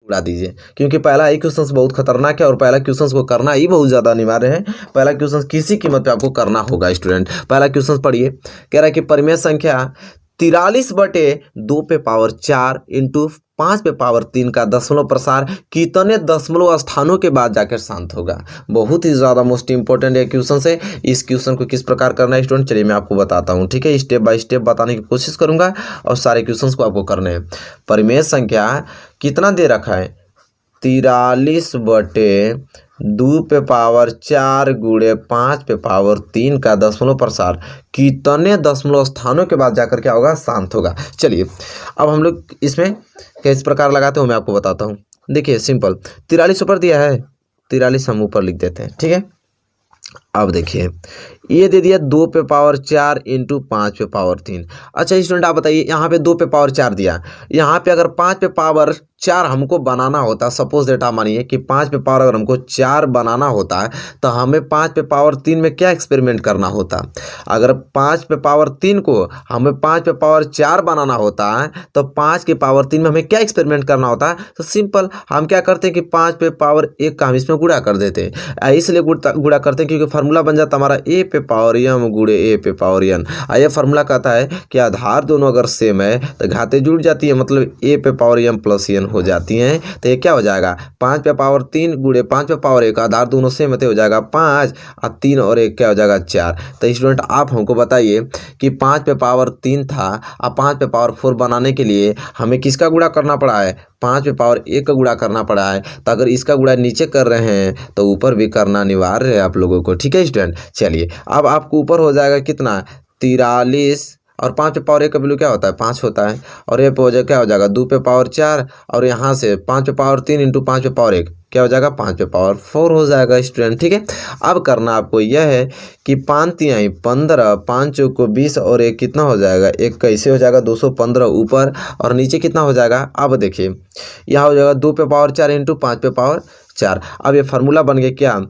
उड़ा दीजिए, क्योंकि पहला ही क्वेश्चन बहुत खतरनाक है और पहला क्वेश्चन को करना ही बहुत ज़्यादा अनिवार्य है। पहला क्वेश्चन किसी कीमत पे आपको करना होगा स्टूडेंट। पहला क्वेश्चन पढ़िए, कह रहा है कि परिमेय संख्या 43/2 × 4 इंटू 5/3 का दशमलव प्रसार कितने दशमलव स्थानों के बाद जाकर शांत होगा। बहुत ही ज़्यादा मोस्ट इंपॉर्टेंट ये क्वेश्चन है। इस क्वेश्चन को किस प्रकार करना है स्टूडेंट, चलिए मैं आपको बताता हूँ, ठीक है। स्टेप बाय स्टेप बताने की कोशिश करूँगा और सारे क्वेश्चन को आपको करने हैं। परिमेय संख्या कितना दे रखा है, 43/2 × 4 × 5/3 का दशमलव प्रसार कितने दशमलव स्थानों के बाद जाकर क्या होगा, शांत होगा। चलिए अब हम लोग इसमें किस प्रकार लगाते हो मैं आपको बताता हूँ। देखिए सिंपल, 43 ऊपर दिया है, 43 हम ऊपर लिख देते हैं, ठीक है। अब देखिए ये दे दिया 2/4 इंटू 5/3। अच्छा स्टूडेंट आप बताइए, यहाँ पे 2/4 दिया, यहाँ पे अगर 5/4 हमको बनाना होता, सपोज डेटा मानिए कि 5 अगर हमको 4 बनाना होता है तो हमें 5/3 में क्या एक्सपेरिमेंट करना होता। अगर 5/3 को हमें 5/4 बनाना होता है तो 5/3 में हमें क्या एक्सपेरिमेंट करना होता है। तो सिंपल हम क्या करते हैं कि 5/1 का हम इसमें गुणा कर देते हैं, इसलिए गुणा करते हैं क्योंकि फार्मूला बन जाता हमारा a/m गुणे a/n। ये फार्मूला कहता है कि आधार दोनों अगर सेम है तो घातें जुड़ जाती है, मतलब a/m + n हो जाती हैं। तो ये क्या हो जाएगा, 5/3 गुणे 5/1, आधार दोनों सेम है तो हो जाएगा 5 और 3 और 1 क्या हो जाएगा 4। तो स्टूडेंट आप हमको बताइए कि 5/3 था और 5/4 बनाने के लिए हमें किसका गुणा करना पड़ा है, 5/1 का गुणा करना पड़ा है। तो अगर इसका गुणा नीचे कर रहे हैं तो ऊपर भी करना अनिवार्य है आप लोगों को, ठीक है स्टूडेंट। चलिए अब आपको ऊपर हो जाएगा कितना, 43 और 5/1 का वैल्यू क्या होता है, 5 होता है, और ये पे हो जाएगा क्या हो जाएगा 2/4 और यहाँ से 5/3 इंटू 5/1 क्या हो जाएगा 5/4 हो जाएगा स्टूडेंट, ठीक है। अब करना आपको यह है कि 5 × 15, 5 × 20 और एक कितना हो जाएगा, एक कैसे हो जाएगा 215 ऊपर और नीचे कितना हो जाएगा। अब देखिए यहाँ हो जाएगा 2/4 इंटू 5/4। अब ये फार्मूला बन गया क्या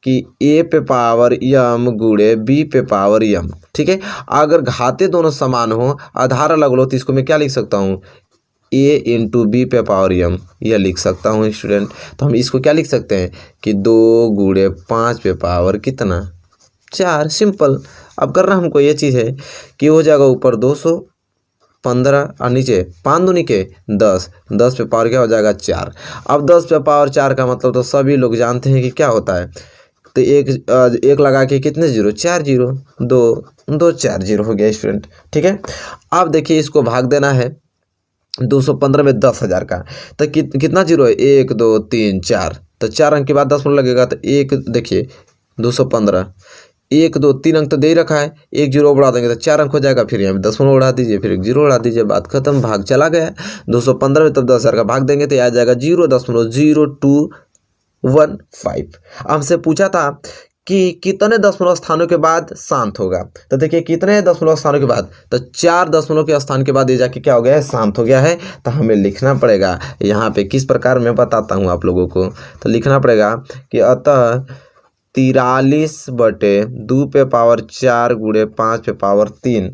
कि a/m गुणे b/m, ठीक है। अगर घाते दोनों समान हो, आधार अलग लो, तो इसको मैं क्या लिख सकता हूँ, a इंटू b/m यह लिख सकता हूँ स्टूडेंट। तो हम इसको क्या लिख सकते हैं कि 2 गुणे 5 कितना 4, सिंपल। अब करना हमको ये चीज़ है कि हो जाएगा ऊपर 215 और नीचे 5 दूनी के 10, 10 क्या हो जाएगा 4। अब 10/4 का मतलब तो सभी लोग जानते हैं कि क्या होता है, तो एक लगा के कितने जीरो, 4 जीरो, 2 4 जीरो हो गया स्टूडेंट, ठीक है। अब देखिए इसको भाग देना है 215 में 10,000 का, तो कितना जीरो है, 1 2 3 4, तो 4 अंक के बाद 10 लगेगा। तो एक देखिए 215, 1 2 3 अंक तो दे ही रखा है, एक जीरो बढ़ा देंगे तो 4 अंक हो जाएगा, फिर यहाँ 10 उड़ा दीजिए, फिर एक जीरो उड़ा दीजिए, बात खत्म, भाग चला गया। 215 में तब 10,000 का भाग देंगे तो आ जाएगा 0.0215। हमसे पूछा था कि कितने दशमलव स्थानों के बाद शांत होगा, तो देखिए कितने दशमलव स्थानों के बाद, तो 4 दशमलव के स्थान के बाद ये जाके क्या हो गया है, शांत हो गया है। तो हमें लिखना पड़ेगा यहाँ पे किस प्रकार मैं बताता हूँ आप लोगों को। तो लिखना पड़ेगा कि अतः 43/2/4 गुणे 5/3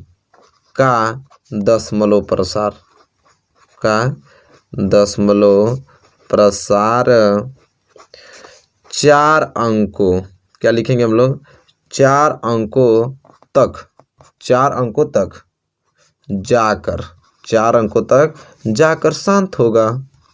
का दशमलव प्रसार 4 अंकों, क्या लिखेंगे हम लोग, 4 अंकों तक जाकर शांत होगा,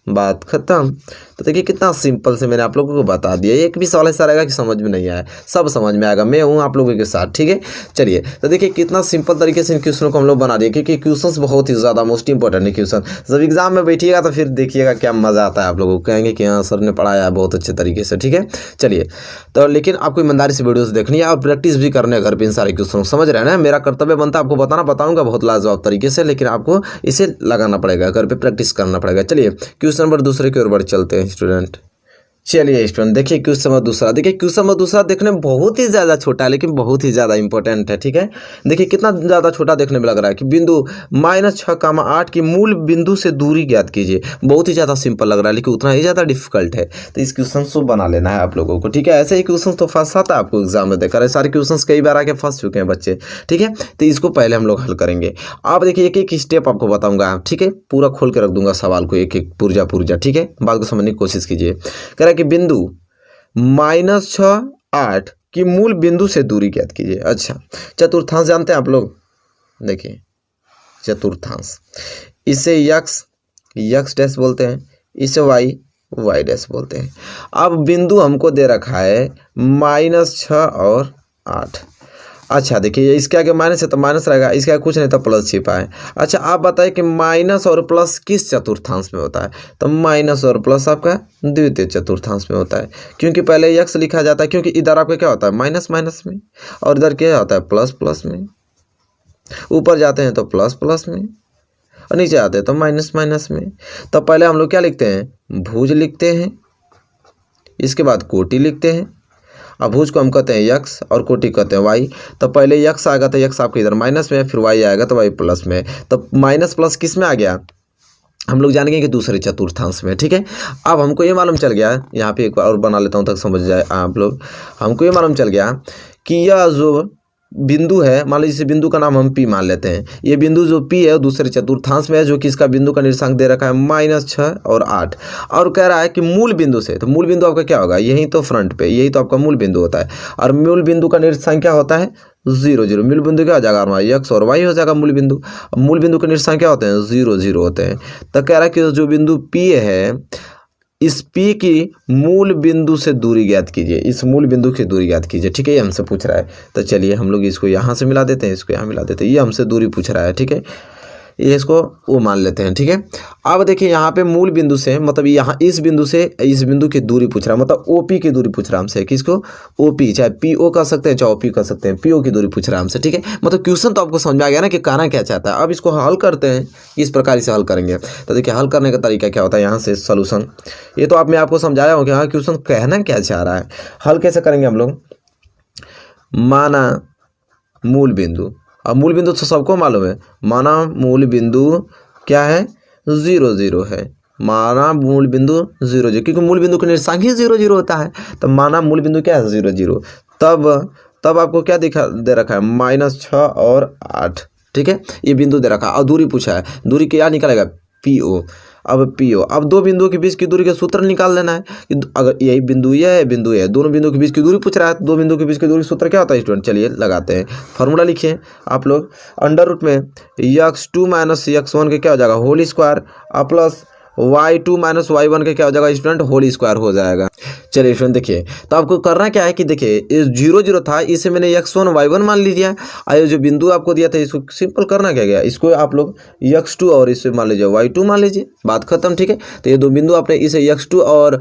बात खत्म। तो देखिए कितना सिंपल से मैंने आप लोगों को बता दिया। एक भी सवाल ऐसा रहेगा कि समझ में नहीं आया, सब समझ में आएगा, मैं हूँ आप लोगों के साथ, ठीक है। चलिए तो देखिए कितना सिंपल तरीके से इन क्वेश्चनों को हम लोग बना दिए, क्योंकि क्वेश्चंस बहुत ही ज़्यादा मोस्ट इंपॉर्टेंट है क्वेश्चन। जब एग्जाम में बैठिएगा तो फिर देखिएगा क्या मज़ा आता है, आप लोगों को कहेंगे कि हाँ सर ने पढ़ाया बहुत अच्छे तरीके से, ठीक है। चलिए तो लेकिन आपको ईमानदारी से वीडियोस देखनी है और प्रैक्टिस भी करने हैं घर पे इन सारे क्वेश्चन, समझ रहे हैं ना। मेरा कर्तव्य बनता है आपको बताऊँगा बहुत लाजवाब तरीके से, लेकिन आपको इसे लगाना पड़ेगा, घर पर प्रैक्टिस करना पड़ेगा। चलिए क्वेश्चन नंबर दूसरे की ओर बढ़ चलते हैं स्टूडेंट। चलिए स्टूडेंट देखिए क्वेश्चन नंबर दूसरा। देखिए क्वेश्चन नंबर दूसरा देखने में बहुत ही ज़्यादा छोटा है लेकिन बहुत ही ज़्यादा इंपॉर्टेंट है। ठीक है, देखिए कितना ज़्यादा छोटा देखने में लग रहा है कि बिंदु -6, 8 की मूल बिंदु से दूरी ज्ञात कीजिए। बहुत ही ज़्यादा सिंपल लग रहा है लेकिन उतना ही ज़्यादा डिफिकल्ट है। तो इस क्वेश्चन को बना लेना है आप लोगों को। ठीक है, ऐसे ही क्वेश्चन तो फंस आता है आपको एग्जाम में देखा है, सारे क्वेश्चन कई बार आके फंस चुके हैं बच्चे। ठीक है, तो इसको पहले हम लोग हल करेंगे। आप देखिए एक एक स्टेप आपको बताऊंगा। ठीक है, पूरा खोल के रख दूंगा सवाल को एक एक पुर्जा। ठीक है, बात को समझने की कोशिश कीजिए। कह रहा है कि बिंदु -6, 8 की मूल बिंदु से दूरी ज्ञात कीजिए। अच्छा, चतुर्थांश जानते हैं आप लोग। देखिए चतुर्थांश, इसे यक्स डैश बोलते हैं, इसे वाई डैश बोलते हैं। अब बिंदु हमको दे रखा है -6 और 8। अच्छा देखिए इसके आगे माइनस है तो माइनस रहेगा, इसके आगे कुछ नहीं तो प्लस छिपा है। अच्छा आप बताइए कि माइनस और प्लस किस चतुर्थांश में होता है? तो माइनस और प्लस आपका द्वितीय चतुर्थांश में होता है, क्योंकि पहले यक्स लिखा जाता है, क्योंकि इधर आपका क्या होता है माइनस माइनस में और इधर क्या होता है प्लस प्लस में। ऊपर जाते हैं तो प्लस प्लस में और नीचे आते हैं तो माइनस माइनस में। तो पहले हम लोग क्या लिखते हैं, भुज लिखते हैं, इसके बाद कोटि लिखते हैं। अब भुज को हम कहते हैं यक्स और कोटि कहते हैं वाई। तो पहले यक्स आएगा तो यक्स आपके इधर माइनस में है, फिर वाई आएगा तो वाई प्लस में। तो माइनस प्लस किस में आ गया, हम लोग जानेंगे कि दूसरे चतुर्थांश में। ठीक है, अब हमको ये मालूम चल गया, यहाँ पे एक बार और बना लेता हूँ तक समझ जाए आप लोग। हमको ये मालूम चल गया कि यह जो बिंदु है, मान लीजिए इस बिंदु का नाम हम पी मान लेते हैं। ये बिंदु जो पी है दूसरे चतुर्थांश में है, जो कि इसका बिंदु का निर्देशांक दे रखा है -6 और 8। और कह रहा है कि मूल बिंदु से, तो मूल बिंदु आपका क्या होगा, यही तो फ्रंट पे, यही तो आपका मूल बिंदु होता है। और मूल बिंदु का निर्देशांक क्या होता है 0 0। मूल बिंदु क्या हो जाएगा हमारा यक्स और वाई हो जाएगा मूल बिंदु। मूल बिंदु के निर्देशांक क्या होते हैं 0 0 होते हैं। तो कह रहा है कि जो बिंदु पी है, इस P की मूल बिंदु से दूरी ज्ञात कीजिए, इस मूल बिंदु की दूरी ज्ञात कीजिए। ठीक है, ये हमसे पूछ रहा है। तो चलिए हम लोग इसको यहाँ से मिला देते हैं, इसको यहाँ मिला देते हैं। ये हमसे दूरी पूछ रहा है। ठीक है, ये इसको वो मान लेते हैं। ठीक है, अब देखिए यहाँ पे मूल बिंदु से मतलब यहाँ इस बिंदु से इस बिंदु की दूरी पूछ रहा है, मतलब OP की दूरी पूछ रहा है हमसे। किसको, OP, चाहे PO कर सकते हैं चाहे OP कर सकते हैं, PO की दूरी पूछ रहा है हमसे। ठीक है, मतलब क्वेश्चन तो आपको समझ में आ गया ना कि कहना क्या चाहता है। अब इसको हल करते हैं, इस प्रकार से हल करेंगे। तो देखिए हल करने का तरीका क्या होता है, यहाँ से सोल्यूशन, ये तो मैं आपको समझाया हूँ कि हाँ क्वेश्चन कहना क्या चाह रहा है। हल कैसे करेंगे हम लोग, माना मूल बिंदु, अब मूल बिंदु तो सबको मालूम है, माना मूल बिंदु क्या है 0 0 है। माना मूल बिंदु 0 0, क्योंकि मूल बिंदु का निर्देशांक ही 0 0 होता है। तो माना मूल बिंदु क्या है 0 0। तब आपको क्या दिखा दे रखा है -6 और 8। ठीक है, ये बिंदु दे रखा है और दूरी पूछा है। दूरी क्या निकलेगा PO। अब PO, अब दो बिंदुओं के बीच की दूरी का सूत्र निकाल लेना है कि अगर यही बिंदु ये है बिंदु ये है, दोनों बिंदुओं के बीच की दूरी पूछ रहा है। दो बिंदुओं के बीच की दूरी सूत्र क्या होता है स्टूडेंट, चलिए लगाते हैं। फॉर्मूला लिखिए आप लोग, अंडर रूट में x2 - x1 के क्या हो जाएगा whole square plus y2 - y1 के क्या हो जाएगा स्टूडेंट होल स्क्वायर हो जाएगा। चलिए स्टूडेंट देखिए, तो आपको करना क्या है कि देखिए इस 0 0 था, इसे मैंने x1 y1 मान लीजिए। और जो बिंदु आपको दिया था इसको सिंपल करना क्या गया, इसको आप लोग x2 और इसे मान लीजिए y2 मान लीजिए, बात खत्म। ठीक है, तो ये दो बिंदु आपने इसे x2 और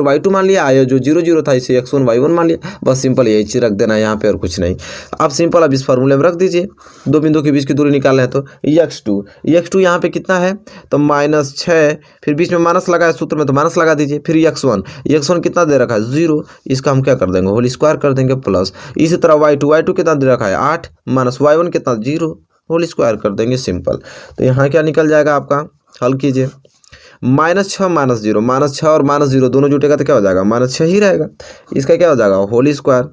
y2 मान लिया, आया जो 0 0 था इसे x1 y1 मान लिया। बस सिंपल यही चीज़ रख देना है यहाँ पे और कुछ नहीं। आप सिंपल अब इस फार्मूले में रख दीजिए, दो बिंदु के बीच की दूरी निकालना है। तो x2 यहाँ पे कितना है तो -6, फिर बीच में माइनस लगा है सूत्र में तो माइनस लगा दीजिए। फिर x1 कितना दे रखा है 0, इसका हम क्या कर देंगे होल स्क्वायर कर देंगे प्लस। इसी तरह y2 कितना दे रखा है 8 माइनस y1 कितना 0, होल स्क्वायर कर देंगे सिंपल। तो यहाँ क्या निकल जाएगा आपका, हल कीजिए। -6 - 0, -6 और -0 दोनों जुटेगा तो क्या हो जाएगा -6 ही रहेगा। इसका क्या हो जाएगा होल स्क्वायर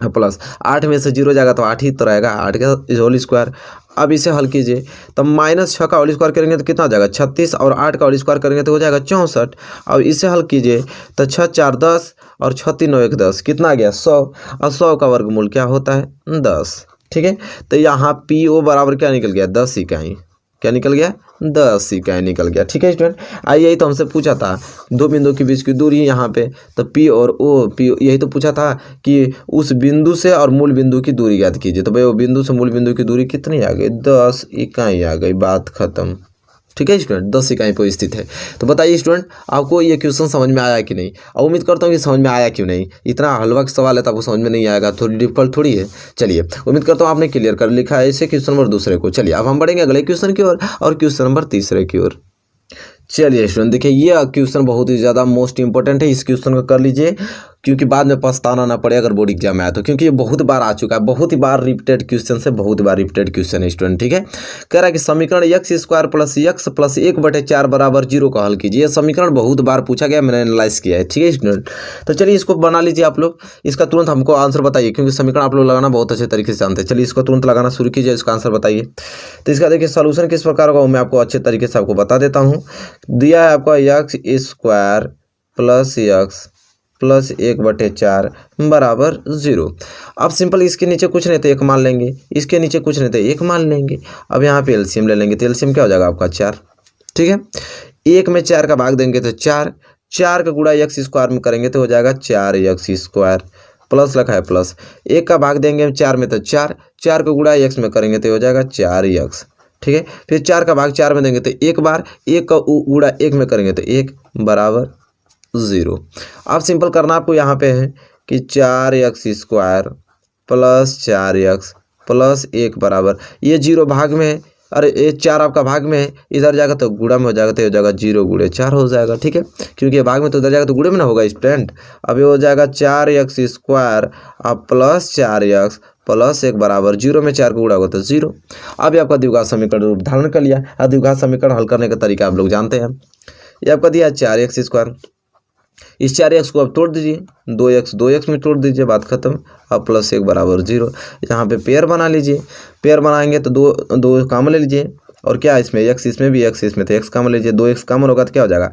प्लस 8 में से 0 जाएगा तो 8 ही तो रहेगा, 8 का होल स्क्वायर। अब इसे हल कीजिए, तो -6 का होल स्क्वायर करेंगे तो कितना हो जाएगा 36 और 8 का होल स्क्वायर करेंगे तो हो जाएगा 64। अब इसे हल कीजिए, तो 6 4 10 और 6 3 9 1 10, कितना आ गया 100। और 100 का वर्गमूल क्या होता है 10। ठीक है, तो यहाँ PO बराबर क्या निकल गया 10 इकाई, क्या निकल गया 10 इकाई निकल गया। ठीक है स्टूडेंट, यही तो हमसे पूछा था दो बिंदु के बीच की दूरी यहाँ पे, तो P और O, यही तो पूछा था कि उस बिंदु से और मूल बिंदु की दूरी ज्ञात कीजिए। तो भाई वो बिंदु से मूल बिंदु की दूरी कितनी आ गई 10 इकाई आ गई, बात खत्म। ठीक है स्टूडेंट, 10 इकाई पर स्थित है। तो बताइए स्टूडेंट आपको ये क्वेश्चन समझ में आया कि नहीं, और उम्मीद करता हूँ कि समझ में आया क्यों नहीं। इतना हलवा का सवाल है तो आपको समझ में नहीं आएगा, थोड़ी डिफिकल्ट थोड़ी है। चलिए उम्मीद करता हूँ आपने क्लियर कर लिखा है इसे क्वेश्चन नंबर दूसरे को। चलिए अब हम बढ़ेंगे अगले क्वेश्चन की ओर और क्वेश्चन नंबर तीसरे की ओर। चलिए स्टूडेंट देखिए ये क्वेश्चन बहुत ही ज़्यादा मोस्ट इंपॉर्टेंट है, इस क्वेश्चन को कर लीजिए क्योंकि बाद में पछताना ना पड़े अगर बोर्ड एग्जाम में आया तो, क्योंकि ये बहुत बार आ चुका है, बहुत ही बार रिपीटेड क्वेश्चन से, बहुत बार रिपीटेड क्वेश्चन है स्टूडेंट। ठीक है, कह रहा है कि समीकरण x square plus x plus 1/4 बराबर 0 का हल कीजिए। ये समीकरण बहुत बार पूछा गया, मैंने एनालाइज किया है। ठीक है स्टूडेंट, तो चलिए इसको बना लीजिए आप लोग, इसका तुरंत हमको आंसर बताइए क्योंकि समीकरण आप लोग लगाना बहुत अच्छे तरीके से जानते हैं। चलिए इसको तुरंत लगाना शुरू कीजिए, इसका आंसर बताइए। तो इसका देखिए सोल्यूशन किस प्रकार होगा मैं आपको अच्छे तरीके से आपको बता देता हूँ। दिया है आपका x square plus x plus 1/4 बराबर 0। अब सिंपल इसके नीचे कुछ नहीं तो 1 मान लेंगे, इसके नीचे कुछ नहीं तो 1 मान लेंगे। अब यहाँ पे एलसीएम ले लेंगे तो एलसीएम क्या हो जाएगा आपका 4। ठीक है, 1 में 4 का भाग देंगे तो 4, 4 का गुणा एक्स स्क्वायर में करेंगे तो हो जाएगा 4x स्क्वायर, प्लस लिखा है प्लस, 1 का भाग देंगे 4 में तो 4, 4 का गुणा एक्स में करेंगे तो हो जाएगा 4x। ठीक है, फिर 4 का भाग 4 में देंगे तो एक बार, 1 का गुणा 1 में करेंगे तो 1 बराबर 0। अब सिंपल करना आपको यहाँ पे है कि 4x square plus 4x plus 1 बराबर, ये 0 भाग में है, अरे ये 4 आपका भाग में है, इधर जाएगा तो गुणा में हो जाएगा तो हो जाएगा 0 गुणे 4 हो जाएगा। ठीक है, क्योंकि ये भाग में तो उधर जाएगा तो गुणे में ना होगा स्टूडेंट। अब ये हो जाएगा 4x स्क्वायर अब प्लस 4x प्लस 1 बराबर 0 में 4 को गुणा होगा तो 0। अब ये आपका द्विघात समीकरण रूप धारण कर लिया। अब द्विघात समीकरण हल करने का तरीका आप लोग जानते हैं। ये आपका दिया 4x स्क्वायर, इस 4x को आप तोड़ दीजिए, 2x में तोड़ दीजिए, बात खत्म। अब प्लस 1 बराबर 0, यहाँ पे पेयर बना लीजिए, पेयर बनाएंगे तो दो कामन ले लीजिए, और क्या इसमें x, इसमें भी x, इसमें तो x कामन लीजिए, 2x कामन होगा तो क्या हो जाएगा,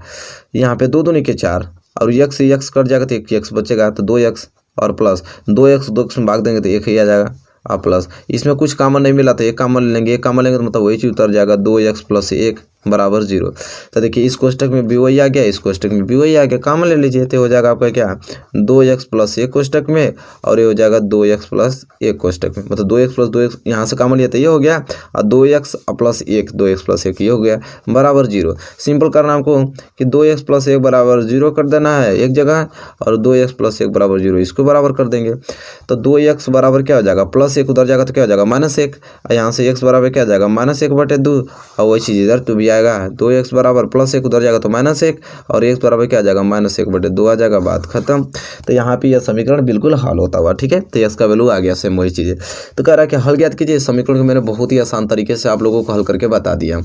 यहाँ पे 2 दूनी के 4 और x कट जाएगा तो 1x बचेगा तो 2x और प्लस 2x में भाग देंगे तो 1 ही आ जाएगा। अब प्लस इसमें कुछ कामन नहीं मिला तो 1 कामन लेंगे, 1 कामन लेंगे तो मतलब वही चीज उतर जाएगा, 2x प्लस 1 बराबर 0। तो देखिए इस कोष्टक में भी वही आ गया, इस कोष्टक में भी वही आ गया, कामन ले लीजिए तो हो जाएगा आपका क्या 2x प्लस 1 कोष्टक में, और ये हो जाएगा 2x प्लस 1 कोष्टक में, मतलब 2x प्लस 2x यहाँ से कामन लिया तो ये हो गया, और 2x प्लस 1 2x प्लस 1 ये हो गया बराबर 0। सिंपल करना हमको कि 2x प्लस 1 बराबर 0 कर देना है एक जगह, और 2x प्लस 1 बराबर 0 इसको बराबर कर देंगे। तो 2x बराबर क्या हो जाएगा, प्लस 1 उधर जाएगा तो क्या हो जाएगा -1, और यहाँ से x बराबर क्या हो जाएगा -1/2, और वही चीज़ इधर तो भी आएगा, 2x बराबर प्लस 1 उधर जाएगा तो -1, और x बराबर क्या आ जाएगा -1/2 आ जाएगा, बात खत्म। तो यहाँ पे यह समीकरण बिल्कुल हल होता हुआ। ठीक है, तो x का वैल्यू आ गया, सेम वही चीज़ें। तो कह रहा है कि हल ज्ञात कीजिए। समीकरण को मैंने बहुत ही आसान तरीके से आप लोगों को हल करके बता दिया,